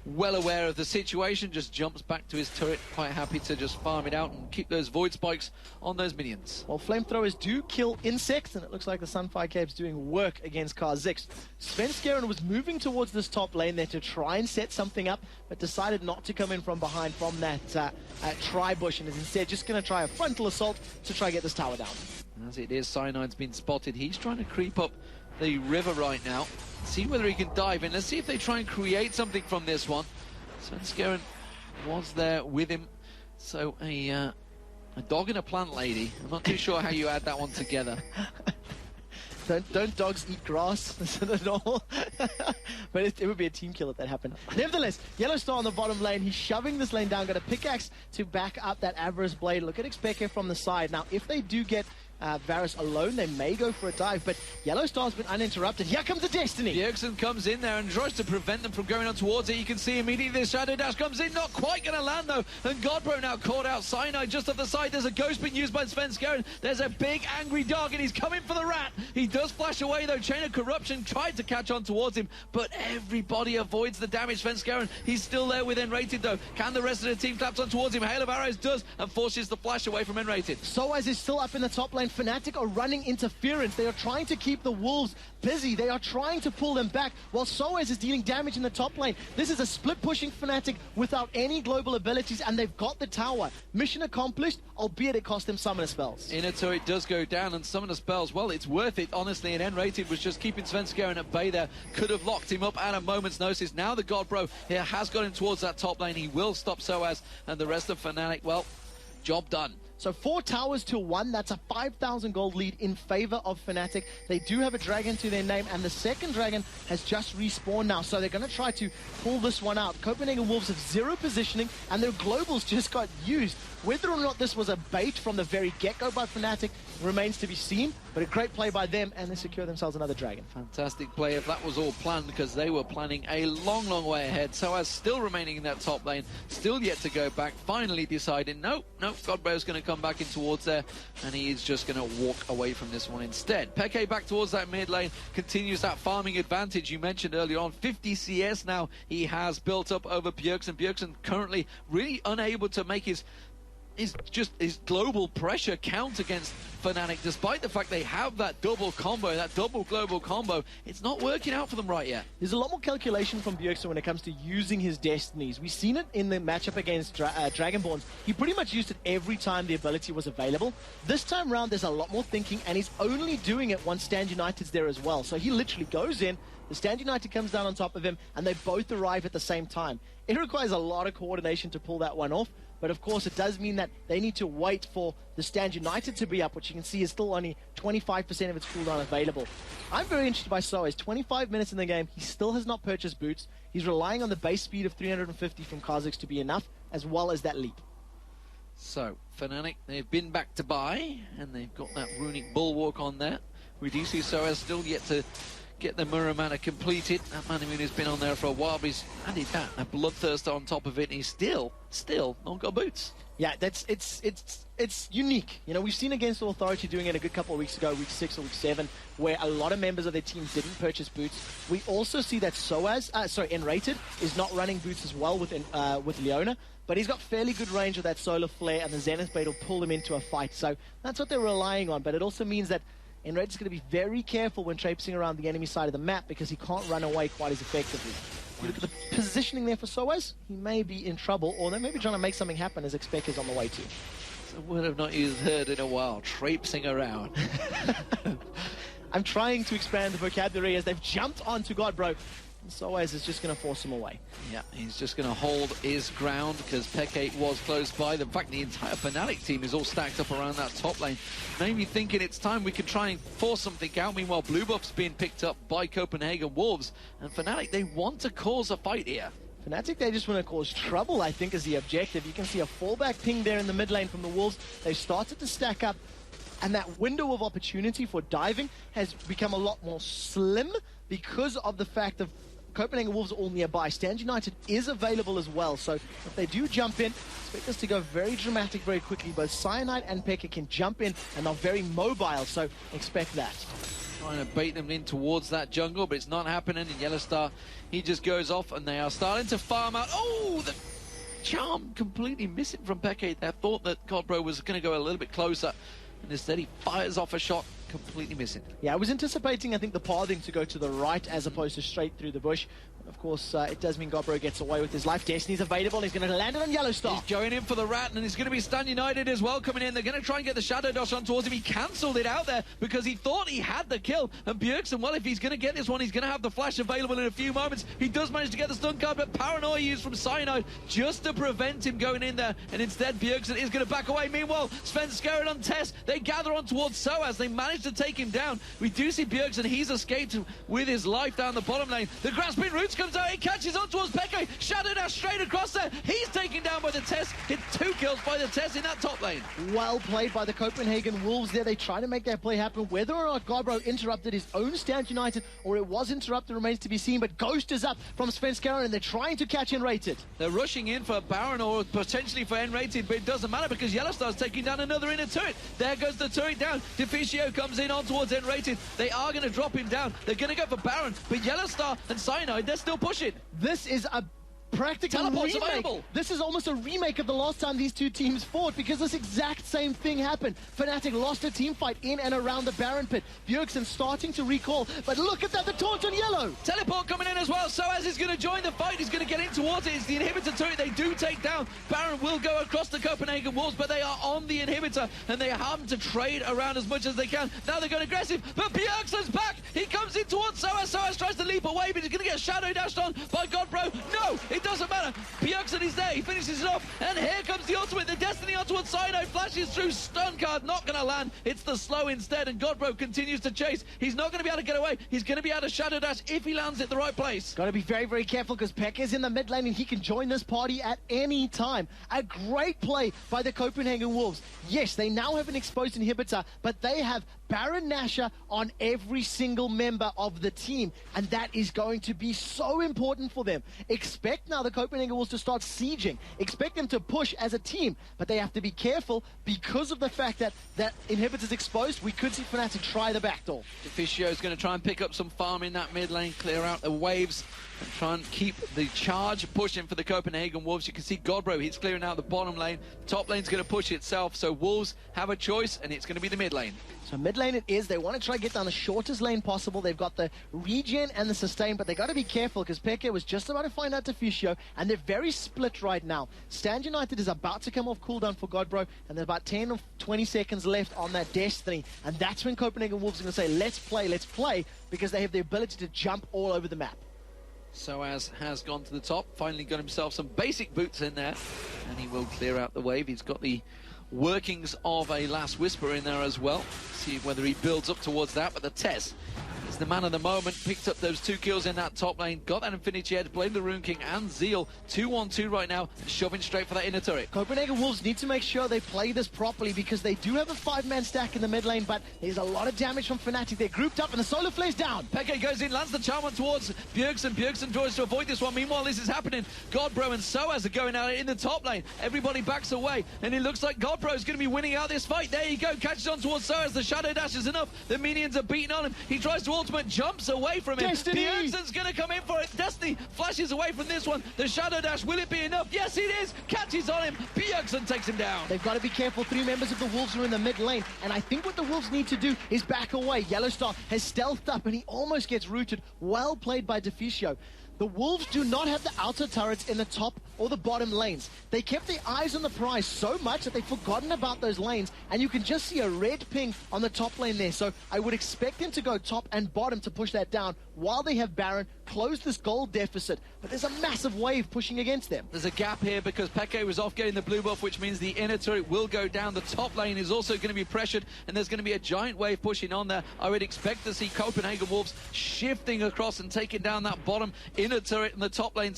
A: well aware of the situation, just jumps back to his turret, quite happy to just farm it out and keep those void spikes on those minions.
B: Well, flamethrowers do kill insects, and it looks like the Sunfire Cape's doing work against Kha'Zix. Svenskeren was moving towards this top lane there to try and set something up, but decided not to come in from behind from that tri-bush, and is instead just going to try a frontal assault to try and get this tower down.
A: As it is, Cyanide's been spotted. He's trying to creep up the river right now. See whether he can dive in. Let's see if they try and create something from this one. Svenskeren was there with him. So a dog and a plant lady. I'm not too sure how you add that one together.
B: Don't dogs eat grass at all? But it would be a team kill if that happened. Nevertheless, Yellowstar on the bottom lane. He's shoving this lane down. Got a pickaxe to back up that Avarice Blade. Look at Xpeke from the side. Now, if they do get Varus alone, they may go for a dive, but Yellowstar's been uninterrupted. Here comes the Destiny!
A: Bjergsen comes in there and tries to prevent them from going on towards it. You can see immediately the Shadow Dash comes in, not quite going to land though, and Godbro now caught out. Cyanide just off the side. There's a ghost being used by Svenskeren. There's a big angry dog and he's coming for the rat. He does flash away though. Chain of Corruption tried to catch on towards him, but everybody avoids the damage. Svenskeren, he's still there with Enrated though. Can the rest of the team collapse on towards him? Hail of Arrows does, and forces the flash away from Enrated.
B: Soaz is still up in the top lane. Fnatic are running interference. They are trying to keep the Wolves busy. They are trying to pull them back while Soaz is dealing damage in the top lane. This is a split pushing Fnatic without any global abilities, and they've got the tower. Mission accomplished, albeit it cost them summoner spells.
A: Inner turret does go down, and summoner spells, well, it's worth it, honestly, and Enrated was just keeping Svenskeren at bay there. Could have locked him up at a moment's notice. Now the Godbro here has got him towards that top lane. He will stop Soaz, and the rest of Fnatic, well, job done.
B: So 4 towers to 1, that's a 5,000 gold lead in favor of Fnatic. They do have a dragon to their name, and the second dragon has just respawned now, so they're going to try to pull this one out. Copenhagen Wolves have 0 positioning, and their globals just got used. Whether or not this was a bait from the very get-go by Fnatic remains to be seen, but a great play by them, and they secure themselves another dragon.
A: Fantastic play if that was all planned, because they were planning a long, long way ahead. So as still remaining in that top lane, still yet to go back, finally deciding, nope, Godbro's going to come back in towards there, and he is just going to walk away from this one instead. Peke back towards that mid lane, continues that farming advantage you mentioned earlier on. 50 CS now he has built up over Bjergsen. Bjergsen currently really unable to make his is global pressure count against Fnatic, despite the fact they have that double combo, that double global combo. It's not working out for them right yet.
B: There's a lot more calculation from Bjergsen when it comes to using his destinies. We've seen it in the matchup against Dragonborn. He pretty much used it every time the ability was available. This time around, there's a lot more thinking, and he's only doing it once Stand United's there as well. So he literally goes in, the Stand United comes down on top of him, and they both arrive at the same time. It requires a lot of coordination to pull that one off. But of course, it does mean that they need to wait for the Stand United to be up, which you can see is still only 25% of its cooldown available. I'm very interested by Soaz. 25 minutes in the game, he still has not purchased boots. He's relying on the base speed of 350 from Kha'Zix to be enough, as well as that leap.
A: So, Fnatic, they've been back to buy, and they've got that runic bulwark on there. We do see Soaz still yet to get the Mirror Mana completed. That Mana Moon has been on there for a while, but he's added that Bloodthirster on top of it, and he's still not got boots.
B: Yeah, it's unique. You know, we've seen Against All Authority doing it a good couple of weeks ago, week 6 or week 7, where a lot of members of their team didn't purchase boots. We also see that N-Rated is not running boots as well with Leona, but he's got fairly good range with that Solar Flare, and the Zenith Blade will pull him into a fight. So that's what they're relying on, but it also means that N-Rated is going to be very careful when traipsing around the enemy side of the map because he can't run away quite as effectively. If you look at the positioning there for Soaz, he may be in trouble, or they may be trying to make something happen as Expec is on the way too.
A: It's a word I've not heard in a while, traipsing around.
B: I'm trying to expand the vocabulary as they've jumped onto Godbro. Soaz is just going to force him away.
A: Yeah, he's just going to hold his ground because Peke was close by. The fact the entire Fnatic team is all stacked up around that top lane. Maybe thinking it's time we could try and force something out. Meanwhile, blue buff's being picked up by Copenhagen Wolves. And Fnatic, they want to cause a fight here.
B: Fnatic, they just want to cause trouble, I think, is the objective. You can see a fallback ping there in the mid lane from the Wolves. They've started to stack up, and that window of opportunity for diving has become a lot more slim because of the fact of Copenhagen Wolves are all nearby. Stand United is available as well, so if they do jump in, expect this to go very dramatic very quickly. Both Cyanide and Pekka can jump in and are very mobile, so expect that.
A: Trying to bait them in towards that jungle, but it's not happening. And Yellowstar, he just goes off, and they are starting to farm out. Oh, the charm completely missing from Pekka. They thought that Godbro was going to go a little bit closer, and instead he fires off a shot. Completely missing.
B: Yeah, I was anticipating, I think, the pathing to go to the right as opposed to straight through the bush. Of course, it does mean Godbro gets away with his life. Destiny's available. He's going to land it on Yellowstar.
A: He's going in for the rat, and he's going to be Stand United as well coming in. They're going to try and get the Shadow Dash on towards him. He cancelled it out there because he thought he had the kill. And Bjergsen, well, if he's going to get this one, he's going to have the flash available in a few moments. He does manage to get the stun card, but Paranoia used from Cyanide just to prevent him going in there. And instead, Bjergsen is going to back away. Meanwhile, Sven Skaren on Tess. They gather on towards Soaz. They manage to take him down. We do see Bjergsen. He's escaped with his life down the bottom lane. The Grasping Roots comes out. He catches on towards Peke. Shadow Dash straight across there. He's taken down by the Tess. Hit 2 kills by the Tess in that top lane.
B: Well played by the Copenhagen Wolves there. They try to make that play happen. Whether or not Godbro interrupted his own Stand United or it was interrupted remains to be seen. But Ghost is up from Sven Skaren, and they're trying to catch N-Rated.
A: They're rushing in for Baron or potentially for N-Rated, but it doesn't matter because Yellowstar's taking down another inner turret. There goes the turret down. Deficio comes in on towards N-Rated. They are going to drop him down. They're going to go for Baron, but Yellowstar and Cyanide, they're still pushing.
B: This is a practical
A: Teleport's
B: remake.
A: available.
B: This is almost a remake of the last time these two teams fought because this exact same thing happened. Fnatic lost a team fight in and around the Baron pit. Bjergsen starting to recall, but look at that, the taunt on yellow.
A: Teleport coming in as well. Soaz is going to join the fight. He's going to get in towards it. It's the inhibitor turret they do take down. Baron will go across the Copenhagen Wolves, but they are on the inhibitor, and they have to trade around as much as they can. Now they're going aggressive, but Bjergsen's back. He comes in towards Soaz. Soaz tries to leap away, but he's going to get shadow dashed on by Godbro. No, it doesn't matter. Bjergsen is there. He finishes it off, and here comes the ultimate. The Destiny on towards Cyanide flashes through. Stun card not going to land. It's the slow instead, and Godbro continues to chase. He's not going to be able to get away. He's going to be able to shadow dash if he lands at the right place.
B: Got to be very, very careful because Pekka is in the mid lane and he can join this party at any time. A great play by the Copenhagen Wolves. Yes, they now have an exposed inhibitor, but they have Baron Nashor on every single member of the team, and that is going to be so important for them. Expect now the Copenhagen Wolves to start sieging. Expect them to push as a team, but they have to be careful because of the fact that that inhibitor's exposed. We could see Fnatic try the backdoor.
A: Deficio is going to try and pick up some farm in that mid lane, clear out the waves. and try and keep the charge pushing for the Copenhagen Wolves. You can see Godbro, he's clearing out the bottom lane. Top lane's going to push itself, so Wolves have a choice, and it's going to be the mid lane.
B: So mid lane it is. They want to try to get down the shortest lane possible. They've got the regen and the sustain, but they got to be careful because Peke was just about to find out Defusio, and they're very split right now. Stand United is about to come off cooldown for Godbro, and there's about 10 or 20 seconds left on that Destiny, and that's when Copenhagen Wolves are going to say, let's play, because they have the ability to jump all over the map.
A: Soaz has gone to the top, finally got himself some basic boots in there, and he will clear out the wave. He's got the workings of a Last Whisper in there as well. See whether he builds up towards that, but the Tess is the man of the moment. Picked up those 2 kills in that top lane, got that Infinity Edge, blamed the Rune King and Zeal. 2-1-2 right now, shoving straight for that inner turret.
B: Copenhagen Wolves need to make sure they play this properly because they do have a 5-man stack in the mid lane, but there's a lot of damage from Fnatic. They're grouped up and the solar flare's down.
A: Peke goes in, lands the charm on towards Bjergsen. Bjergsen tries to avoid this one. Meanwhile, this is happening. Godbro and Soaz are going out in the top lane. Everybody backs away, and it looks like Godbro is going to be winning out this fight. There you go, catches on towards Soaz. The Shadow Dash is enough. The minions are beating on him. He tries to ultimate, jumps away from him. Bjergsen's going to come in for it. Destiny flashes away from this one. The Shadow Dash, will it be enough? Yes, it is. Catches on him. Bjergsen takes him down.
B: They've got to be careful. 3 members of the Wolves are in the mid lane, and I think what the Wolves need to do is back away. Yellowstar has stealthed up, and he almost gets rooted. Well played by Defusio. The Wolves do not have the outer turrets in the top or the bottom lanes. They kept their eyes on the prize so much that they've forgotten about those lanes, and you can just see a red ping on the top lane there. So I would expect them to go top and bottom to push that down while they have Baron close this gold deficit. But there's a massive wave pushing against them.
A: There's a gap here because Peke was off getting the blue buff, which means the inner turret will go down. The top lane is also going to be pressured, and there's going to be a giant wave pushing on there. I would expect to see Copenhagen Wolves shifting across and taking down that bottom inner turret in the top lane,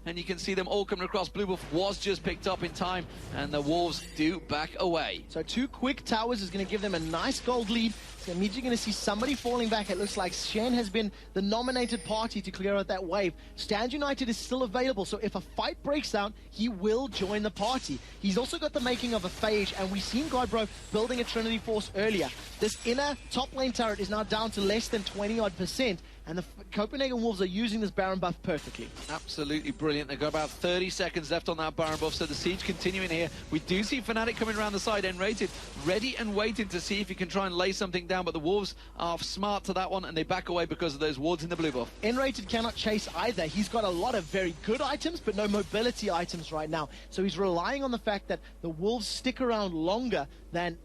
A: and you can see them all coming across. Blue buff was just picked up in time, and the Wolves do back away.
B: So 2 quick towers is going to give them a nice gold lead. So immediately going to see somebody falling back. It looks like Shen has been the nominated party to clear out that wave. Stand United is still available, so if a fight breaks out, he will join the party. He's also got the making of a Phage, and we've seen Godbro building a Trinity Force earlier. This inner top lane turret is now down to less than 20-odd%, and the Copenhagen Wolves are using this Baron buff perfectly.
A: Absolutely brilliant. They've got about 30 seconds left on that Baron buff, so the siege continuing here. We do see Fnatic coming around the side, N-rated, ready and waiting to see if he can try and lay something down, but the Wolves are smart to that one, and they back away because of those wards in the blue buff.
B: N-rated cannot chase either. He's got a lot of very good items, but no mobility items right now. So he's relying on the fact that the Wolves stick around longer than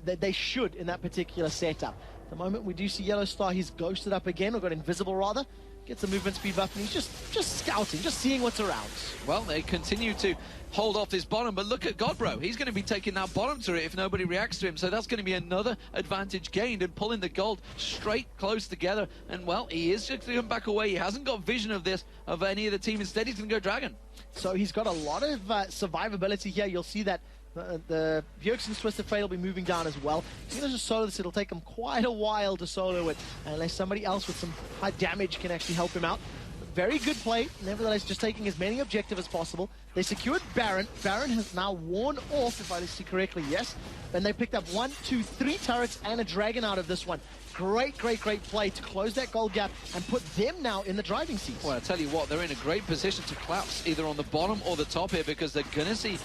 B: they should in that particular setup. At the moment we do see Yellowstar, he's ghosted up again, or got invisible rather. Gets a movement speed buff, and he's just scouting, just seeing what's around. Well,
A: they continue to hold off this bottom, but look at Godbro. He's going to be taking that bottom turret if nobody reacts to him, so that's going to be another advantage gained and pulling the gold straight close together. And, well, he is just going to come back away. He hasn't got vision of this, of any of the team. Instead, he's going to go Dragon.
B: So he's got a lot of survivability here. You'll see that the Bjergsen's Twisted Fate will be moving down as well. If he doesn't solo this, it'll take him quite a while to solo it, unless somebody else with some high damage can actually help him out. Very good play, nevertheless, just taking as many objectives as possible. They secured Baron. Baron has now worn off, if I see correctly, yes. Then they picked up 1, 2, 3 turrets and a dragon out of this one. Great play to close that gold gap and put them now in the driving seats.
A: Well, I tell you what, they're in a great position to collapse either on the bottom or the top here, because they're going to see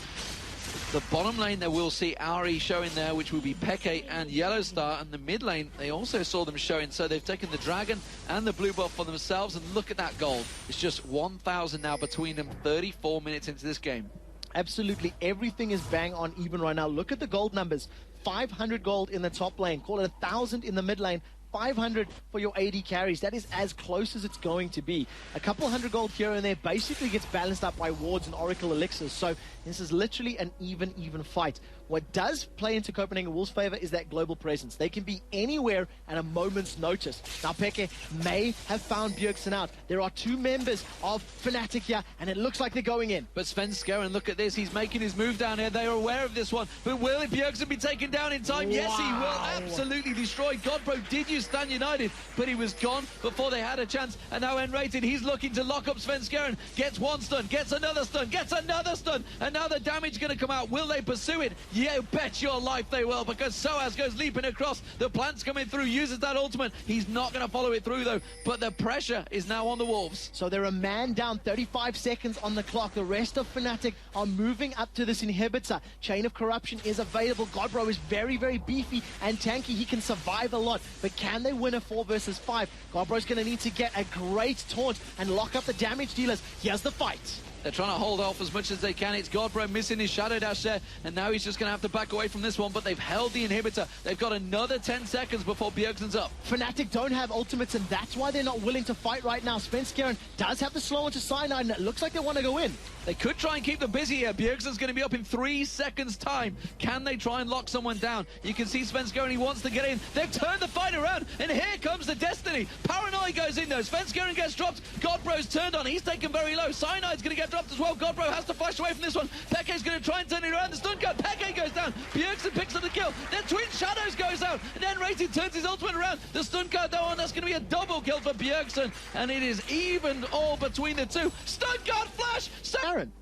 A: the bottom lane. There we'll see Ari showing there, which will be Peke and Yellowstar, and the mid lane they also saw them showing, so they've taken the dragon and the blue buff for themselves, and look at that gold. It's just 1,000 now between them, 34 minutes into this game.
B: Absolutely everything is bang on even right now. Look at the gold numbers. 500 gold in the top lane, call it 1,000 in the mid lane, 500 for your AD carries. That is as close as it's going to be. A couple hundred gold here and there basically gets balanced up by wards and Oracle elixirs. So this is literally an even fight. What does play into Copenhagen Wolves' favor is that global presence. They can be anywhere at a moment's notice. Now Peke may have found Bjergsen out. There are 2 members of Fnatic here, and it looks like they're going in.
A: But Svenska, and look at this, he's making his move down here. They are aware of this one. But will Bjergsen be taken down in time? Wow. Yes, he will. Absolutely destroyed. Godbro did use stand united, but he was gone before they had a chance. And now N-Rated, he's looking to lock up Svenskeren. Gets one stun, gets another stun, gets another stun, and now the damage going to come out. Will they pursue it? Yeah, bet your life they will, because Soaz goes leaping across. The plant's coming through, uses that ultimate. He's not going to follow it through though, but the pressure is now on the Wolves.
B: So they're a man down, 35 seconds on the clock. The rest of Fnatic are moving up to this inhibitor. Chain of Corruption is available. Godbro is very, very beefy and tanky. He can survive a lot, but can they win a 4 versus 5? Godbro's going to need to get a great taunt and lock up the damage dealers. Here's the fight.
A: They're trying to hold off as much as they can. It's Godbro missing his Shadow Dash there, and now he's just going to have to back away from this one, but they've held the inhibitor. They've got another 10 seconds before Bjergsen's up.
B: Fnatic don't have ultimates, and that's why they're not willing to fight right now. Svenskeren does have the slow onto Cyanide, and it looks like they want to go in.
A: They could try and keep them busy here. Bjergsen's going to be up in 3 seconds' time. Can they try and lock someone down? You can see Svenskeren, he wants to get in. They've turned the fight around, and here comes the Destiny. Paranoia goes in, though. Svenskeren gets dropped. Godbro's turned on. He's taken very low. Cyanide's going to get dropped as well. Godbro has to flash away from this one. Peke's going to try and turn it around. The stun card. Peke goes down. Bjergsen picks up the kill. Then Twin Shadows goes out. And then Rated turns his ultimate around. The stun card though, and that's going to be a double kill for Bjergsen. And it is even all between the two. Stun card flash.
B: Aaron.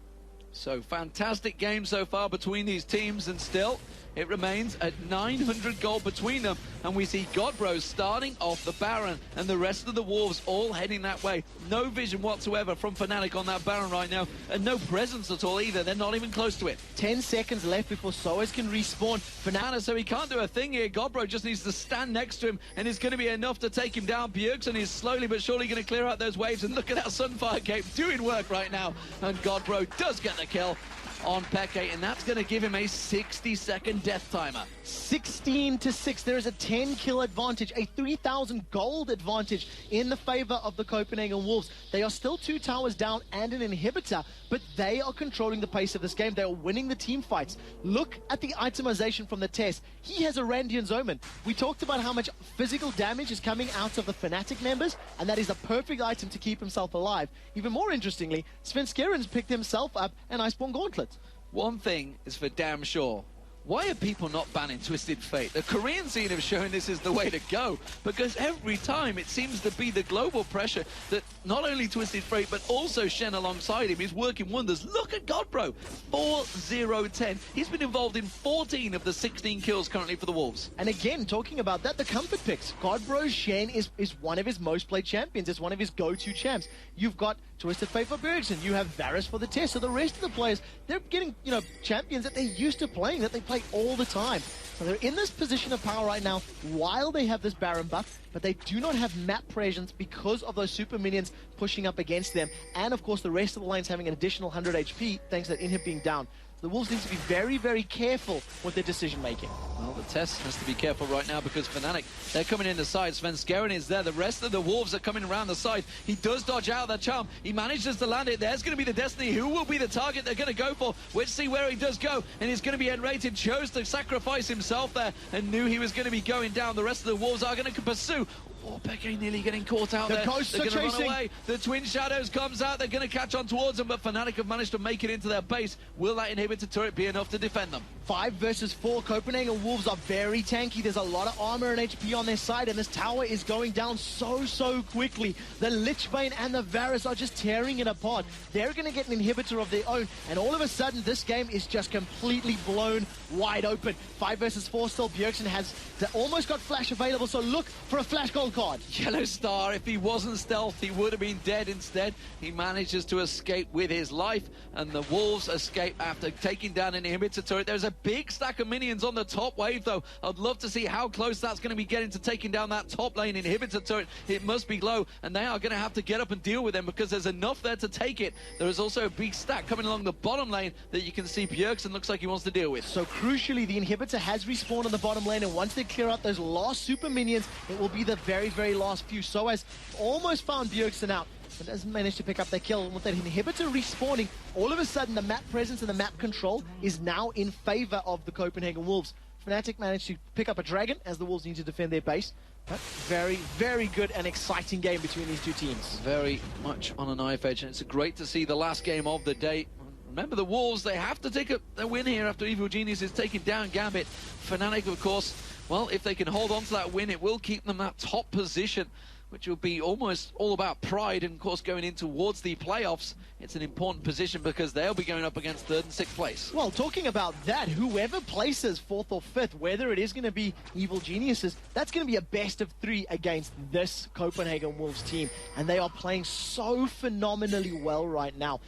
A: So fantastic game so far between these teams, and still it remains at 900 gold between them, and we see Godbro starting off the Baron and the rest of the Wolves all heading that way. No vision whatsoever from Fnatic on that Baron right now, and no presence at all either. They're not even close to it.
B: 10 seconds left before Soaz can respawn.
A: Fnatic, so he can't do a thing here. Godbro just needs to stand next to him, and it's going to be enough to take him down. Bjergsen is slowly but surely going to clear out those waves, and look at that Sunfire Cape doing work right now, and Godbro does get the kill on Peke, and that's going to give him a 60-second death timer.
B: 16-6. There is a 10-kill advantage, a 3,000 gold advantage in the favor of the Copenhagen Wolves. They are still 2 towers down and an inhibitor, but they are controlling the pace of this game. They are winning the team fights. Look at the itemization from the test. He has a Randian's Omen. We talked about how much physical damage is coming out of the Fnatic members, and that is a perfect item to keep himself alive. Even more interestingly, Svenskeren's picked himself up an Iceborne Gauntlet.
A: One thing is for damn sure. Why are people not banning Twisted Fate? The Korean scene have shown this is the way to go, because every time it seems to be the global pressure that not only Twisted Fate but also Shen alongside him is working wonders. Look at Godbro, 4-0-10. He's been involved in 14 of the 16 kills currently for the Wolves.
B: And again, talking about that, the comfort picks. Godbro's Shen is one of his most played champions. It's one of his go-to champs. You've got Twisted Fate for Bjergsen. You have Varus for the test. So the rest of the players, they're getting, champions that they're used to playing, that they play all the time. So they're in this position of power right now while they have this Baron buff, but they do not have map presence because of those super minions pushing up against them. And of course, the rest of the lane's having an additional 100 HP thanks to that inhib being down. The Wolves need to be very, very careful with their decision-making.
A: Well, the test has to be careful right now because Fnatic, they're coming in the side. Svenskeren is there. The rest of the Wolves are coming around the side. He does dodge out that charm. He manages to land it. There's going to be the Destiny. Who will be the target they're going to go for? Let's see where he does go. And he's going to be N-Rated. Chose to sacrifice himself there and knew he was going to be going down. The rest of the Wolves are going to pursue. Oh, Peke nearly getting caught out there.
B: Ghosts
A: they're
B: are
A: going to
B: chasing.
A: run away. The Twin Shadows comes out. They're going to catch on towards them, but Fnatic have managed to make it into their base. Will that inhibitor turret be enough to defend them?
B: 5 versus 4. Copenhagen Wolves are very tanky. There's a lot of armor and HP on their side, and this tower is going down so quickly. The Lichbane and the Varus are just tearing it apart. They're going to get an inhibitor of their own, and all of a sudden, this game is just completely blown wide open. 5 versus 4 still. Bjergsen has almost got flash available, so look for a flash gold card.
A: Yellow Star, if he wasn't stealth, he would have been dead instead. He manages to escape with his life, and the Wolves escape after taking down an inhibitor turret. There's a big stack of minions on the top wave, though. I'd love to see how close that's going to be getting to taking down that top lane inhibitor turret. It must be low, and they are going to have to get up and deal with them because there's enough there to take it. There is also a big stack coming along the bottom lane that you can see Bjergsen looks like he wants to deal with.
B: So crucially, the inhibitor has respawned on the bottom lane, and once they clear out those last super minions, it will be the very last few. Soaz almost found Bjergsen out, but doesn't manage to pick up that kill. And with that inhibitor respawning, all of a sudden the map presence and the map control is now in favor of the Copenhagen Wolves. Fnatic managed to pick up a dragon as the Wolves need to defend their base. But very good and exciting game between these two teams.
A: Very much on a knife edge, and it's great to see the last game of the day. Remember, the Wolves, they have to take a win here after Evil Genius is taking down Gambit. Fnatic, of course, well, if they can hold on to that win, it will keep them that top position, which will be almost all about pride. And of course, going in towards the playoffs, it's an important position because they'll be going up against 3rd and 6th place.
B: Well, talking about that, whoever places 4th or 5th, whether it is going to be Evil Geniuses, that's going to be a best of 3 against this Copenhagen Wolves team. And they are playing so phenomenally well right now.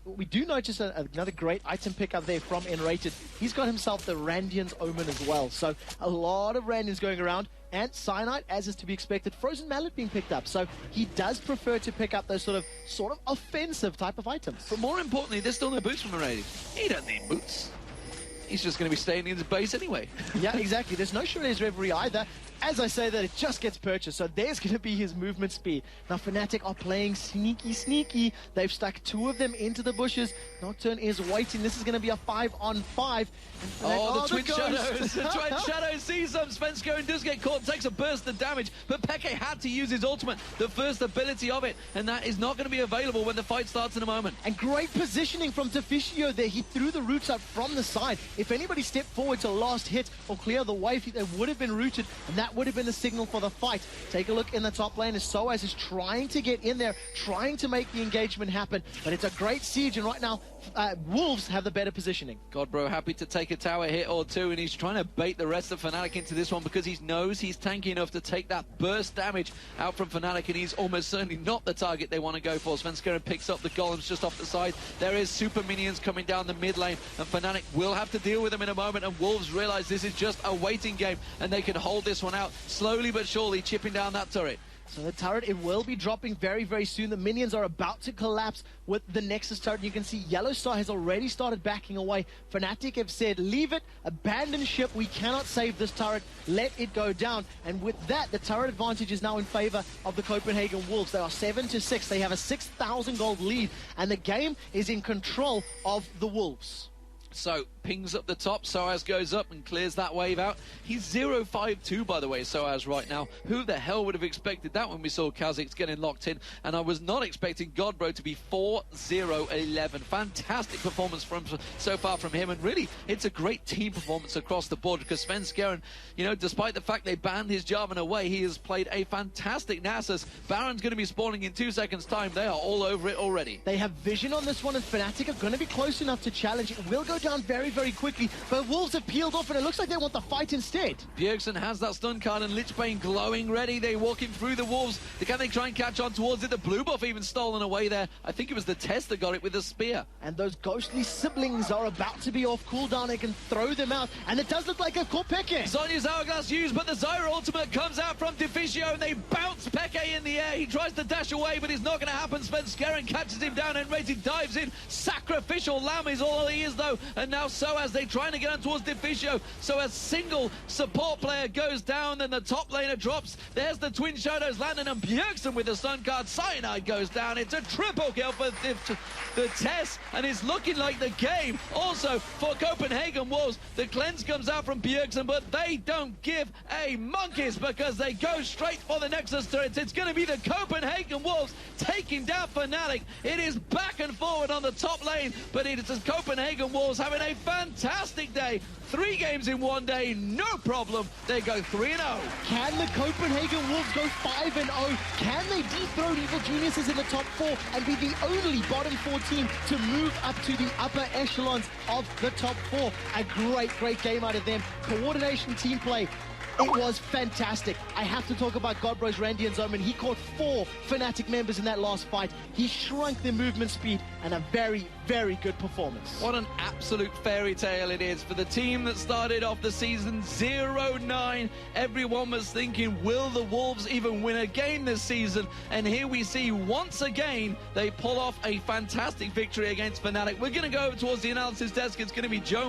B: We do notice another great item pickup there from Nrated. He's got himself the Randian's Omen as well. So a lot of Randians going around. And Cyanide, as is to be expected, Frozen Mallet being picked up. So he does prefer to pick up those sort of offensive type of items.
A: But more importantly, there's still no boots from Nrated. He don't need boots. He's just going to be staying in his base anyway.
B: Yeah, exactly. There's no Shredder's Reverie either. As I say that, it just gets purchased, so there's going to be his movement speed. Now, Fnatic are playing sneaky. They've stuck 2 of them into the bushes. Nocturne is waiting. This is going to be a 5-on-5.
A: Oh, the Twin Shadows. The Twin Shadows sees them. Svenska and does get caught, takes a burst of damage, but Peke had to use his ultimate, the first ability of it, and that is not going to be available when the fight starts in a moment.
B: And great positioning from Deficio there. He threw the roots up from the side. If anybody stepped forward to last hit or clear the wave, they would have been rooted, and that would have been the signal for the fight. Take a look in the top lane as Soaz is trying to get in there, trying to make the engagement happen, but it's a great siege, and right now Wolves have the better positioning.
A: Godbro happy to take a tower hit or 2, and he's trying to bait the rest of Fnatic into this one because he knows he's tanky enough to take that burst damage out from Fnatic, and he's almost certainly not the target they want to go for. Svenska picks up the golems just off the side. There is super minions coming down the mid lane, and Fnatic will have to deal with them in a moment, and Wolves realize this is just a waiting game, and they can hold this one out slowly but surely, chipping down that turret.
B: So the turret, it will be dropping very, very soon. The minions are about to collapse with the Nexus turret. You can see Yellow Star has already started backing away. Fnatic have said, leave it, abandon ship. We cannot save this turret. Let it go down. And with that, the turret advantage is now in favor of the Copenhagen Wolves. They are 7-6. They have a 6,000 gold lead, and the game is in control of the Wolves.
A: So, pings up the top, Soaz goes up and clears that wave out. He's 0-5-2, by the way, Soaz right now. Who the hell would have expected that when we saw Kha'Zix getting locked in? And I was not expecting Godbro to be 4-0-11. Fantastic performance so far from him, and really, it's a great team performance across the board because Svenska, you know, despite the fact they banned his Jarvan away, he has played a fantastic Nasus. Baron's going to be spawning in 2 seconds' time. They are all over it already.
B: They have vision on this one, and Fnatic are going to be close enough to challenge. It will go down very, very quickly, but Wolves have peeled off, and it looks like they want the fight instead.
A: Bjergsen has that stun card, and Lichbane glowing ready. They walking through the Wolves. Can they try and catch on towards it? The blue buff even stolen away there. I think it was the Test that got it with the spear.
B: And those ghostly siblings are about to be off cooldown. They can throw them out, and it does look like a caught Peke.
A: Zhonya's Hourglass used, but the Zyra ultimate comes out from Deficio, and they bounce Peke in the air. He tries to dash away, but it's not going to happen. Svenska catches him down, and Rated dives in. Sacrificial lamb is all he is, though. And now Soaz, they trying to get on towards Deficio. So a single support player goes down, then the top laner drops. There's the Twin Shadows landing, and Bjergsen with the stun card. Cyanide goes down. It's a triple kill for the Tess, and it's looking like the game also for Copenhagen Wolves. The cleanse comes out from Bjergsen, but they don't give a monkeys because they go straight for the Nexus turrets. It's going to be the Copenhagen Wolves taking down Fnatic. It is back and forward on the top lane, but it is the Copenhagen Wolves having a fantastic day. 3 games in 1 day, no problem. They go 3-0.
B: Can the Copenhagen Wolves go 5-0? Can they dethrone Evil Geniuses in the top 4 and be the only bottom 4 team to move up to the upper echelons of the top 4? A great game out of them. Coordination, team play. It was fantastic. I have to talk about Godbro's Randian's Omen. He caught 4 Fnatic members in that last fight. He shrunk their movement speed, and a very, very good performance.
A: What an absolute fairy tale it is for the team that started off the season 0-9. Everyone was thinking, will the Wolves even win a game this season? And here we see once again, they pull off a fantastic victory against Fnatic. We're going to go over towards the analysis desk. It's going to be Joe